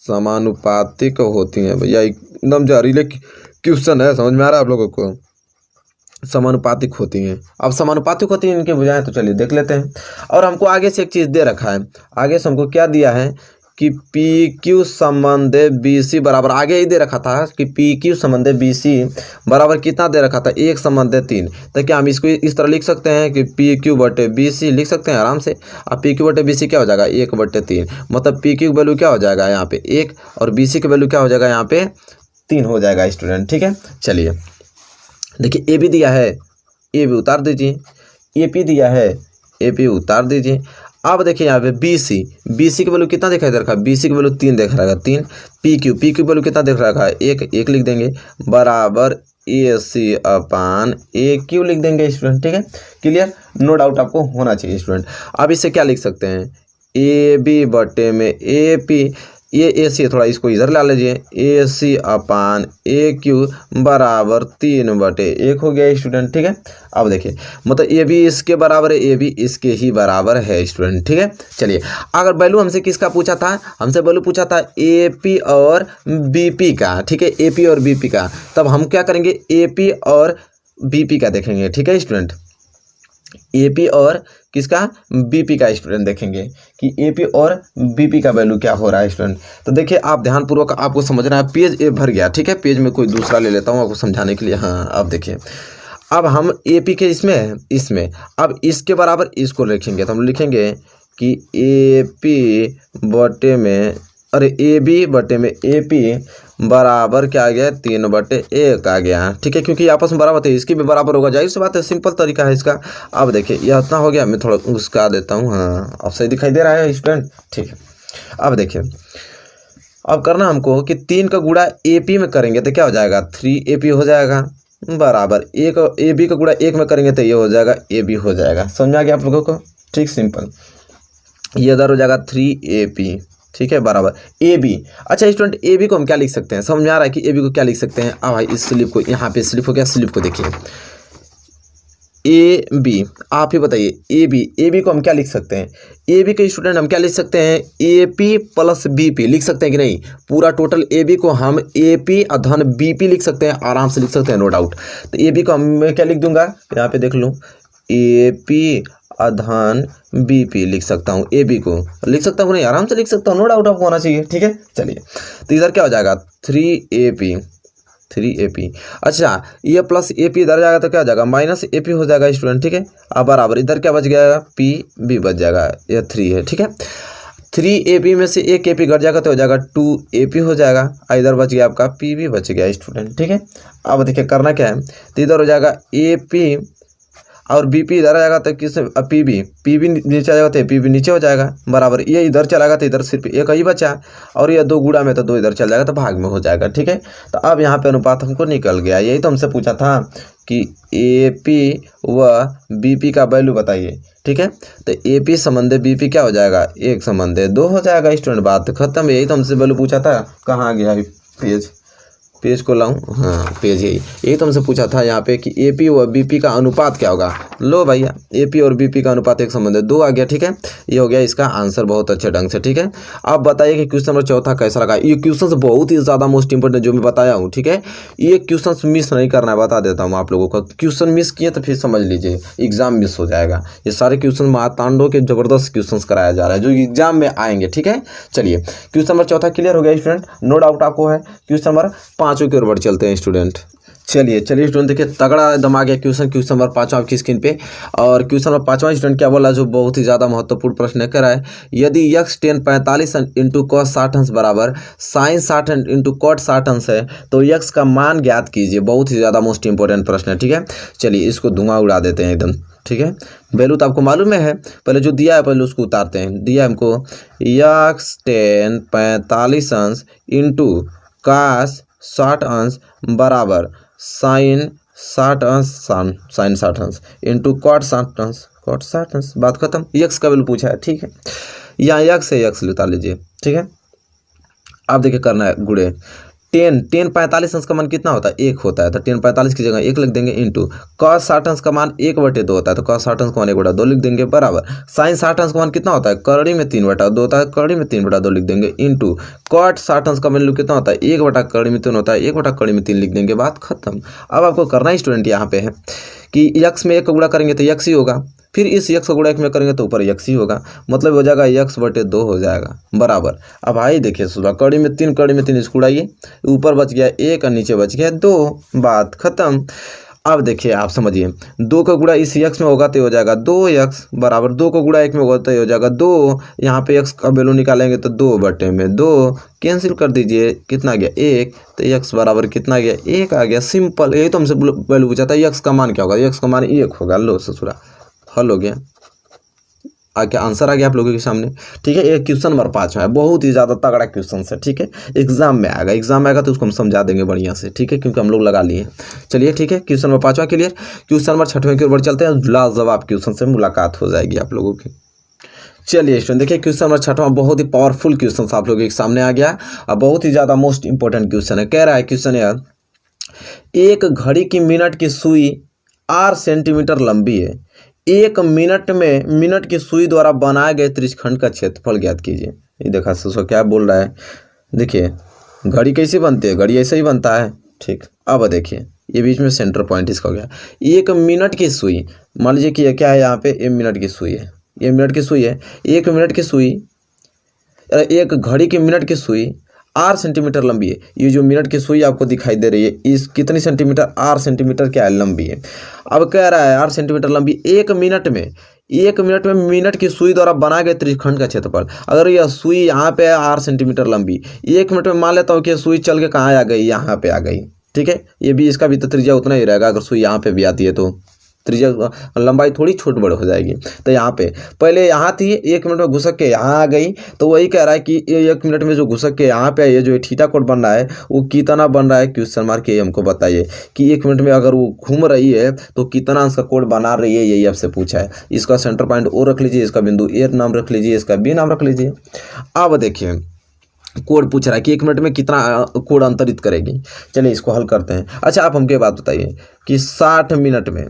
समानुपातिक होती हैं। भैया एकदम जहरीले क्वेश्चन है, समझ में आ रहा है आप लोगों को। समानुपातिक होती हैं, अब समानुपातिक होती हैं इनकी भुजाएं, तो चलिए देख लेते हैं। और हमको आगे से एक चीज़ दे रखा है, आगे से हमको क्या दिया है कि पी क्यू संबंध बी सी बराबर, आगे ही दे रखा था कि पी क्यू संबंध बी सी बराबर कितना दे रखा था, 1 संबंध 3। तो क्या हम इसको इस तरह लिख सकते हैं कि पी क्यू बटे बी सी लिख सकते हैं आराम से। अब पी क्यू बटे बी सी क्या हो जाएगा, 1/3, मतलब पी क्यू की वैल्यू क्या हो जाएगा यहाँ पे 1 और बी सी की वैल्यू क्या हो जाएगा यहाँ पे 3 हो जाएगा स्टूडेंट। ठीक है, चलिए देखिए ए बी दिया है, ए बी उतार दीजिए, ए पी दिया है, ए पी उतार दीजिए। अब देखिए यहाँ पे बी सी की वैल्यू कितना दिखाई दे रखा है, बी सी की वैल्यू 3 देख रहा है, 3। पी क्यू की वैल्यू कितना देख रखा है, 1 लिख देंगे, बराबर ए सी अपान ए क्यू लिख देंगे स्टूडेंट। ठीक है, क्लियर, नो डाउट आपको होना चाहिए स्टूडेंट। अब इसे क्या लिख सकते हैं, ए बी बटे में ए पी, ये ए सी थोड़ा इसको इधर ला लीजिए, ए सी अपान ए क्यू बराबर 3/1 हो गया स्टूडेंट। ठीक है, अब देखिए मतलब ए बी इसके बराबर है, ए बी इसके ही बराबर है स्टूडेंट। ठीक है, चलिए अगर वैल्यू हमसे किसका पूछा था, हमसे वैल्यू पूछा था ए पी और बी पी का। ठीक है, ए पी और बी पी का, तब हम क्या करेंगे, ए पी और बी पी का देखेंगे। ठीक है स्टूडेंट, एपी और किसका, बीपी का स्टूडेंट देखेंगे कि एपी और बीपी का वैल्यू क्या हो रहा है स्टूडेंट। तो देखिए आप ध्यानपूर्वक आपको समझना है, पेज ए भर गया। ठीक है, पेज में कोई दूसरा ले लेता हूँ आपको समझाने के लिए। हाँ अब देखिए, अब हम एपी के इसमें अब इसके बराबर इसको लिखेंगे, तो हम लिखेंगे कि एपी बटे में, अरे ए बी बटे में ए पी बराबर क्या आ गया, 3/1 आ गया। ठीक है, क्योंकि आपस में बराबर थे, इसकी भी बराबर होगा, जाहिर सी बात है, सिंपल तरीका है इसका। अब देखिए यह इतना हो गया, मैं थोड़ा उसका देता हूँ। हाँ अब सही दिखाई दे रहा है स्टूडेंट। ठीक है, अब देखिए अब करना हमको कि 3 का गुणा ए पी में करेंगे तो क्या हो जाएगा, 3AP हो जाएगा, बराबर 1 ए बी का गुणा 1 में करेंगे तो ये हो जाएगा ए बी हो जाएगा। समझ में आ गया आप लोगों को। ठीक, सिंपल, ये इधर हो जाएगा 3AP। ठीक है, बराबर ए बी। अच्छा स्टूडेंट, ए बी को हम क्या लिख सकते हैं, समझ में आ रहा है कि ए बी को क्या लिख सकते हैं। अब भाई इस स्लिप को, यहाँ पे स्लिप हो गया, स्लिप को देखिए, ए बी, आप ही बताइए, ए बी को हम क्या लिख सकते हैं, ए बी के स्टूडेंट हम क्या लिख सकते हैं, A P plus B P लिख सकते हैं कि नहीं। पूरा टोटल ए बी को हम ए पी अधन बी पी लिख सकते हैं, आराम से लिख सकते हैं, नो डाउट। तो ए बी को हम क्या लिख दूंगा, यहाँ पे देख लूँ, ए पी अधन बी पी लिख सकता हूँ, ए बी को लिख सकता हूँ नहीं, आराम से लिख सकता हूँ, नो डाउट आपको होना चाहिए। ठीक है, चलिए तो इधर क्या हो जाएगा, 3AP। अच्छा ये प्लस ए पी इधर जाएगा तो क्या हो जाएगा, माइनस ए पी हो जाएगा स्टूडेंट। ठीक है, अब बराबर इधर क्या बच गया, पी बी बच जाएगा, ये 3 है। ठीक है, 3AP में से 1 AP घट जाएगा तो हो जाएगा 2AP हो जाएगा, इधर बच गया आपका पी बी बच गया स्टूडेंट। ठीक है, अब देखिए करना क्या है, तो इधर हो जाएगा ए पी और बी पी इधर आ जाएगा तो किस, पी बी नीचे आ जाएगा तो पी बी नीचे हो जाएगा, बराबर ये इधर चलाएगा तो इधर सिर्फ एक ही बचा, और ये 2 गुणा में तो 2 इधर चल जाएगा तो भाग में हो जाएगा। ठीक है, तो अब यहाँ पे अनुपात हमको निकल गया। यही तो हमसे पूछा था कि ए पी व बी पी का वैल्यू बताइए। ठीक है, तो ए पी संबंध बी पी क्या हो जाएगा, 1 संबंध 2 हो जाएगा स्टूडेंट, बात खत्म। यही तो हमसे वैल्यू पूछा था, कहाँ गया पेज को लाऊं, हाँ पेज यही तो हमसे पूछा था यहाँ पे कि एपी और बीपी का अनुपात क्या होगा। लो भैया, एपी और बीपी का अनुपात 1 संबंध 2 आ गया। ठीक है, ये हो गया इसका आंसर बहुत अच्छे ढंग से। ठीक है, अब बताइए कि क्वेश्चन नंबर 4 कैसा लगा। ये क्वेश्चन बहुत ही ज़्यादा मोस्ट इंपोर्टेंट जो मैं बताया हूँ। ठीक है, ये क्वेश्चन मिस नहीं करना है, बता देता हूँ आप लोगों को। क्वेश्चन मिस किए तो फिर समझ लीजिए एग्जाम मिस हो जाएगा। ये सारे क्वेश्चन महातांडों के जबरदस्त क्वेश्चन कराया जा रहा है जो एग्जाम में आएंगे। ठीक है, चलिए क्वेश्चन नंबर 4 क्लियर हो गया स्टूडेंट, नो डाउट आपको है। क्वेश्चन नंबर 5 की ओर बढ़ चलते हैं स्टूडेंट। चलिए स्टूडेंट देखिए, तगड़ा एकदम आ गया क्वेश्चन नंबर 5 आपकी स्क्रीन पे। और क्वेश्चन नंबर 5 स्टूडेंट क्या बोला, जो बहुत ही ज़्यादा महत्वपूर्ण प्रश्न है, कह रहा है यदि यक्स tan 45 इंटू कॉस 60 अंश बराबर साइन 60 इंटू कॉट 60 अंश है तो यक्स का मान ज्ञात कीजिए। बहुत ही ज़्यादा मोस्ट इंपॉर्टेंट प्रश्न है। ठीक है, चलिए इसको धुआं उड़ा देते हैं एकदम। ठीक है, वैल्यू तो आपको मालूम है, पहले जो दिया है पहले उसको उतारते हैं। दिया है हमको यक्स tan 45 अंश इंटू कॉस 60 अंश बराबर साइन 60 अंश साइन 60 अंश इंटू कॉट 60 अंश, बात खत्म। यक्स का वैल्यू पूछा है, ठीक है, यहाँ यक्स है, यक्स उतार लीजिए, ठीक है। अब देखिए करना है गुड़े 10 45 अंश का मान कितना होता है, 1 होता है, तो 10 45 की जगह 1 लिख देंगे, इंटू cos 60 अंश का मान 1/2 होता है, तो cos 60 अंश का मान 1/2 लिख देंगे, बराबर sin 60 अंश का मान कितना होता है, करड़ी में 3/2 होता है, करड़ी में 3/2 लिख देंगे, इंटू cot 60 अंश का वैल्यू कितना होता है, 1/करड़ी में 3 होता है, 1/करड़ी में 3 लिख देंगे, बात खत्म। अब आपको करना ही स्टूडेंट यहाँ पे है कि यक्स में 1 का गुणा करेंगे तो यक्स ही होगा, फिर इस यक्स का गुणा 1 में करेंगे तो ऊपर यक्स ही होगा, मतलब हो जाएगा x/2 हो जाएगा, बराबर। अब आइए देखिए सुबह कड़ी में 3 इसको उड़ाइए, ऊपर बच गया 1 और नीचे बच गया 2, बात खत्म। अब देखिए आप समझिए 2 का गुणा इस यक्स में होगा तो हो जाएगा 2x, बराबर 2 का गुणा 1 में होगा तो हो जाएगा 2, यहाँ पे x का वैल्यू निकालेंगे तो 2/2 कैंसिल कर दीजिए, कितना गया 1, तो x बराबर कितना गया 1 आ गया, सिंपल। यही तो हमसे वैल्यू पूछा था, x का मान क्या होगा, x का मान 1 होगा, लो ससुरा हल हो गया, क्या आंसर आ गया आप लोगों के सामने, ठीक है। ये क्वेश्चन नंबर 5 है, बहुत ही ज़्यादा तगड़ा क्वेश्चन है, ठीक है, एग्जाम में आएगा तो उसको हम समझा देंगे बढ़िया से, ठीक है, क्योंकि हम लोग लगा लिए। चलिए ठीक है, question number 5 clear. Question number 6 की ओर चलते हैं, लाजवाब क्वेश्चन से मुलाकात हो जाएगी आप लोगों की। चलिए स्टूडेंट देखिए क्वेश्चन नंबर 6 बहुत ही पावरफुल क्वेश्चन आप लोगों के सामने आ गया और बहुत ही ज़्यादा मोस्ट इंपॉर्टेंट क्वेश्चन है। कह रहा है क्वेश्चन यार, एक घड़ी की मिनट की सुई 8 सेंटीमीटर लंबी है, 1 मिनट में मिनट की सुई द्वारा बनाए गए त्रिज्यखंड का क्षेत्रफल ज्ञात कीजिए। ये देखा सोचो क्या बोल रहा है, देखिए घड़ी कैसे बनती है, घड़ी ऐसे ही बनता है, ठीक। अब देखिए ये बीच में सेंटर पॉइंट इसका हो गया, 1 मिनट की सुई, मान लीजिए कि क्या है यहाँ पे 1 मिनट की सुई है, ये मिनट की सुई है, 1 मिनट की सुई, एक घड़ी की मिनट की सुई 8 सेंटीमीटर लंबी है। ये जो मिनट की सुई आपको दिखाई दे रही है इस कितनी सेंटीमीटर, 8 सेंटीमीटर क्या है लंबी है। अब कह रहा है 8 सेंटीमीटर लंबी, 1 मिनट में मिनट की सुई द्वारा बनाए गए त्रिज्यखंड का क्षेत्रफल। अगर यह सुई यहाँ पे है 8 सेंटीमीटर लंबी, 1 मिनट में मान लेता हूँ कि सुई चल के कहाँ आ गई, यहाँ पे आ गई, ठीक है। ये भी इसका भी तो त्रिज्या उतना ही रहेगा, अगर सुई यहाँ पे भी आती है तो त्रिज्या लंबाई थोड़ी छोट बड़ हो जाएगी। तो यहाँ पे पहले यहाँ थी, 1 मिनट में घुसक के यहाँ आ गई, तो वही कह रहा है कि 1 मिनट में जो घुसक के यहाँ पे ये जो थीटा कोण बन रहा है वो कितना बन रहा है, क्वेश्चन मार्क के हमको बताइए कि 1 मिनट में अगर वो घूम रही है तो कितना उसका कोण बना रही है, यही आपसे पूछा है। इसका सेंटर पॉइंट ओ रख लीजिए, इसका बिंदु ए नाम रख लीजिए, इसका बी नाम रख लीजिए। अब देखिए कोण पूछ रहा है कि 1 मिनट में कितना कोण अंतरित करेगी। चलिए इसको हल करते हैं। अच्छा आप हमको ये बात बताइए कि 60 मिनट में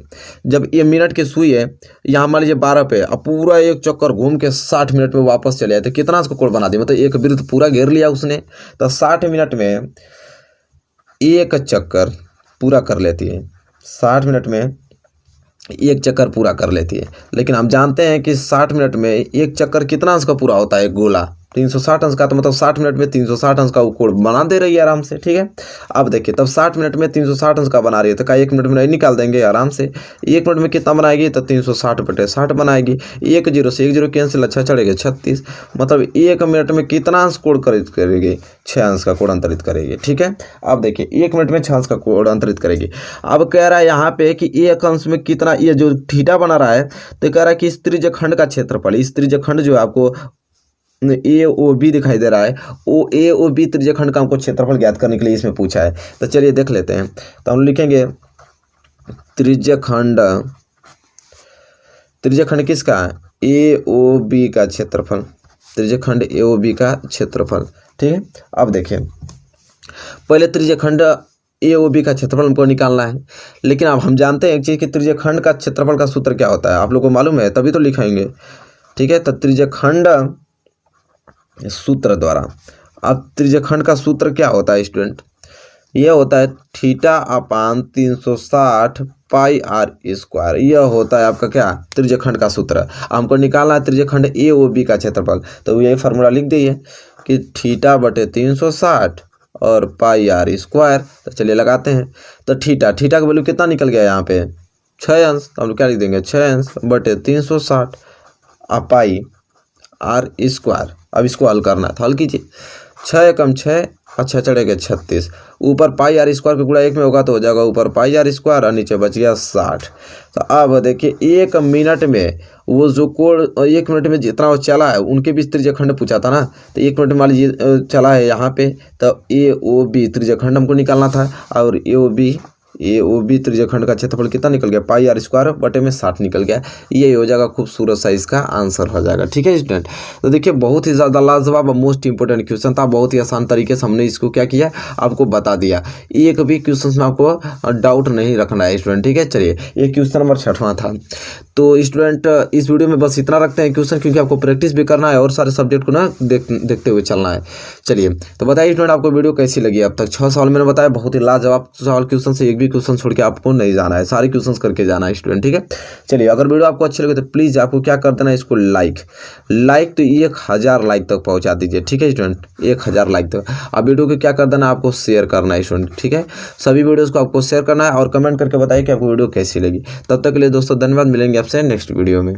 जब ये मिनट की सुई है यहाँ मान लीजिए 12 पे, अब पूरा एक चक्कर घूम के 60 मिनट में वापस चले आए तो कितना उसको कोण बना दिया, मतलब एक वृत्त पूरा घेर लिया उसने। तो 60 मिनट में एक चक्कर पूरा कर लेती है, 60 मिनट में एक चक्कर पूरा कर लेती है, लेकिन हम जानते हैं कि 60 मिनट में एक चक्कर कितना अंश का पूरा होता है, गोला 360 अंश का, तो मतलब 60 मिनट में 360 अंश का वो कोण बना दे रही है आराम से, ठीक है। अब देखिए तब 60 मिनट में 360 अंश का बना रही है तो क्या 1 मिनट में नहीं निकाल देंगे आराम से। 1 मिनट में कितना बनाएगी तो 360/60 बनाएगी, 1 0 से 1 0 कैंसिल, अच्छा चढ़ेगा 36, मतलब 1 मिनट में कितना अंश कोण करेगी, 6 अंश का कोण अंतरित करेगी, ठीक है। अब देखिए 1 मिनट में 6 अंश का कोण अंतरित करेगी। अब कह रहा है यहाँ पे कि 1 अंश में कितना, ये जो थीटा बना रहा है तो कह रहा है कि इस त्रिज्यखंड का क्षेत्रफल, इस त्रिज्यखंड जो आपको ए ओ बी दिखाई दे रहा है, ओ ए ओ बी त्रिज्यखंड का हमको क्षेत्रफल ज्ञात करने के लिए इसमें पूछा है। तो चलिए देख लेते हैं, तो हम लिखेंगे त्रिज्यखंड किसका, ए ओ बी का क्षेत्रफल, त्रिज्यखंड ए ओ बी का क्षेत्रफल, ठीक है। अब देखिए पहले त्रिज्यखंड ए ओ बी का क्षेत्रफल हमको निकालना है, लेकिन अब हम जानते हैं एक चीज़ कि त्रिज्यखंड का क्षेत्रफल का सूत्र क्या होता है, आप लोगों को मालूम है तभी तो लिखाएंगे, ठीक है। तो त्रिज्यखंड सूत्र द्वारा, अब त्रिज्यखंड का सूत्र क्या होता है स्टूडेंट, यह होता है θ/360 πr², यह होता है आपका क्या, त्रिज्यखंड का सूत्र। हमको निकालना है त्रिज्यखंड ए ओ बी का क्षेत्रफल, तो यही फार्मूला लिख दिए कि θ/360 और πr²। तो चलिए लगाते हैं, तो थीटा का वैल्यू कितना निकल गया यहाँ पे 6 अंश, तो हम लोग क्या लिख देंगे 6 अंश बटे 360 πr²। अब इसको हल करना था, हल कीजिए, 6 कम 6, अच्छा चढ़ेगा 36, ऊपर πr² का गुणा 1 में होगा तो हो जाएगा ऊपर πr² और नीचे बच गया 60। तो अब देखिए 1 मिनट में वो जो कोण 1 मिनट में जितना वो चला है उनके बीच त्रिज्यखंड पूछा था ना, तो 1 मिनट मान लीजिए चला है यहाँ पे, तो ए ओ बी त्रिज्यखंड हमको निकालना था और ए ओ बी ये ओ बी त्रिज्यखंड का क्षेत्रफल कितना निकल गया, पाई आर स्क्वायर बटे में 60 निकल गया। ये हो जाएगा खूबसूरत सा इसका आंसर हो जाएगा। ठीक है स्टूडेंट, तो देखिए बहुत ही ज़्यादा लाजवाब और मोस्ट इंपोर्टेंट क्वेश्चन था। बहुत ही आसान तरीके से हमने इसको क्या किया, आपको बता दिया। एक भी क्वेश्चन में आपको डाउट नहीं रखना है स्टूडेंट। ठीक है, चलिए ये क्वेश्चन नंबर 6वां था। तो स्टूडेंट इस वीडियो में बस इतना रखते हैं क्वेश्चन, क्योंकि आपको प्रैक्टिस भी करना है और सारे सब्जेक्ट को ना देखते हुए चलना है। चलिए तो बताइए स्टूडेंट आपको वीडियो कैसी लगी। अब तक 6 सवाल मैंने बताया, बहुत ही लाजवाब सवाल क्वेश्चन से एक भी क्वेश्चन छोड़ के आपको नहीं जाना है, सारे क्वेश्चन करके जाना है स्टूडेंट। ठीक है, चलिए अगर वीडियो आपको अच्छी लगे तो प्लीज़ आपको क्या कर देना है, इसको लाइक तो 1000 लाइक तक पहुंचा दीजिए। ठीक है स्टूडेंट, 1000 लाइक तक। अब वीडियो को क्या कर देना है, आपको शेयर करना है स्टूडेंट। ठीक है, सभी वीडियोज़ को आपको शेयर करना है और कमेंट करके बताइए कि आपको वीडियो कैसी लगी। तब तक के लिए दोस्तों धन्यवाद, मिलेंगे आपसे नेक्स्ट वीडियो में।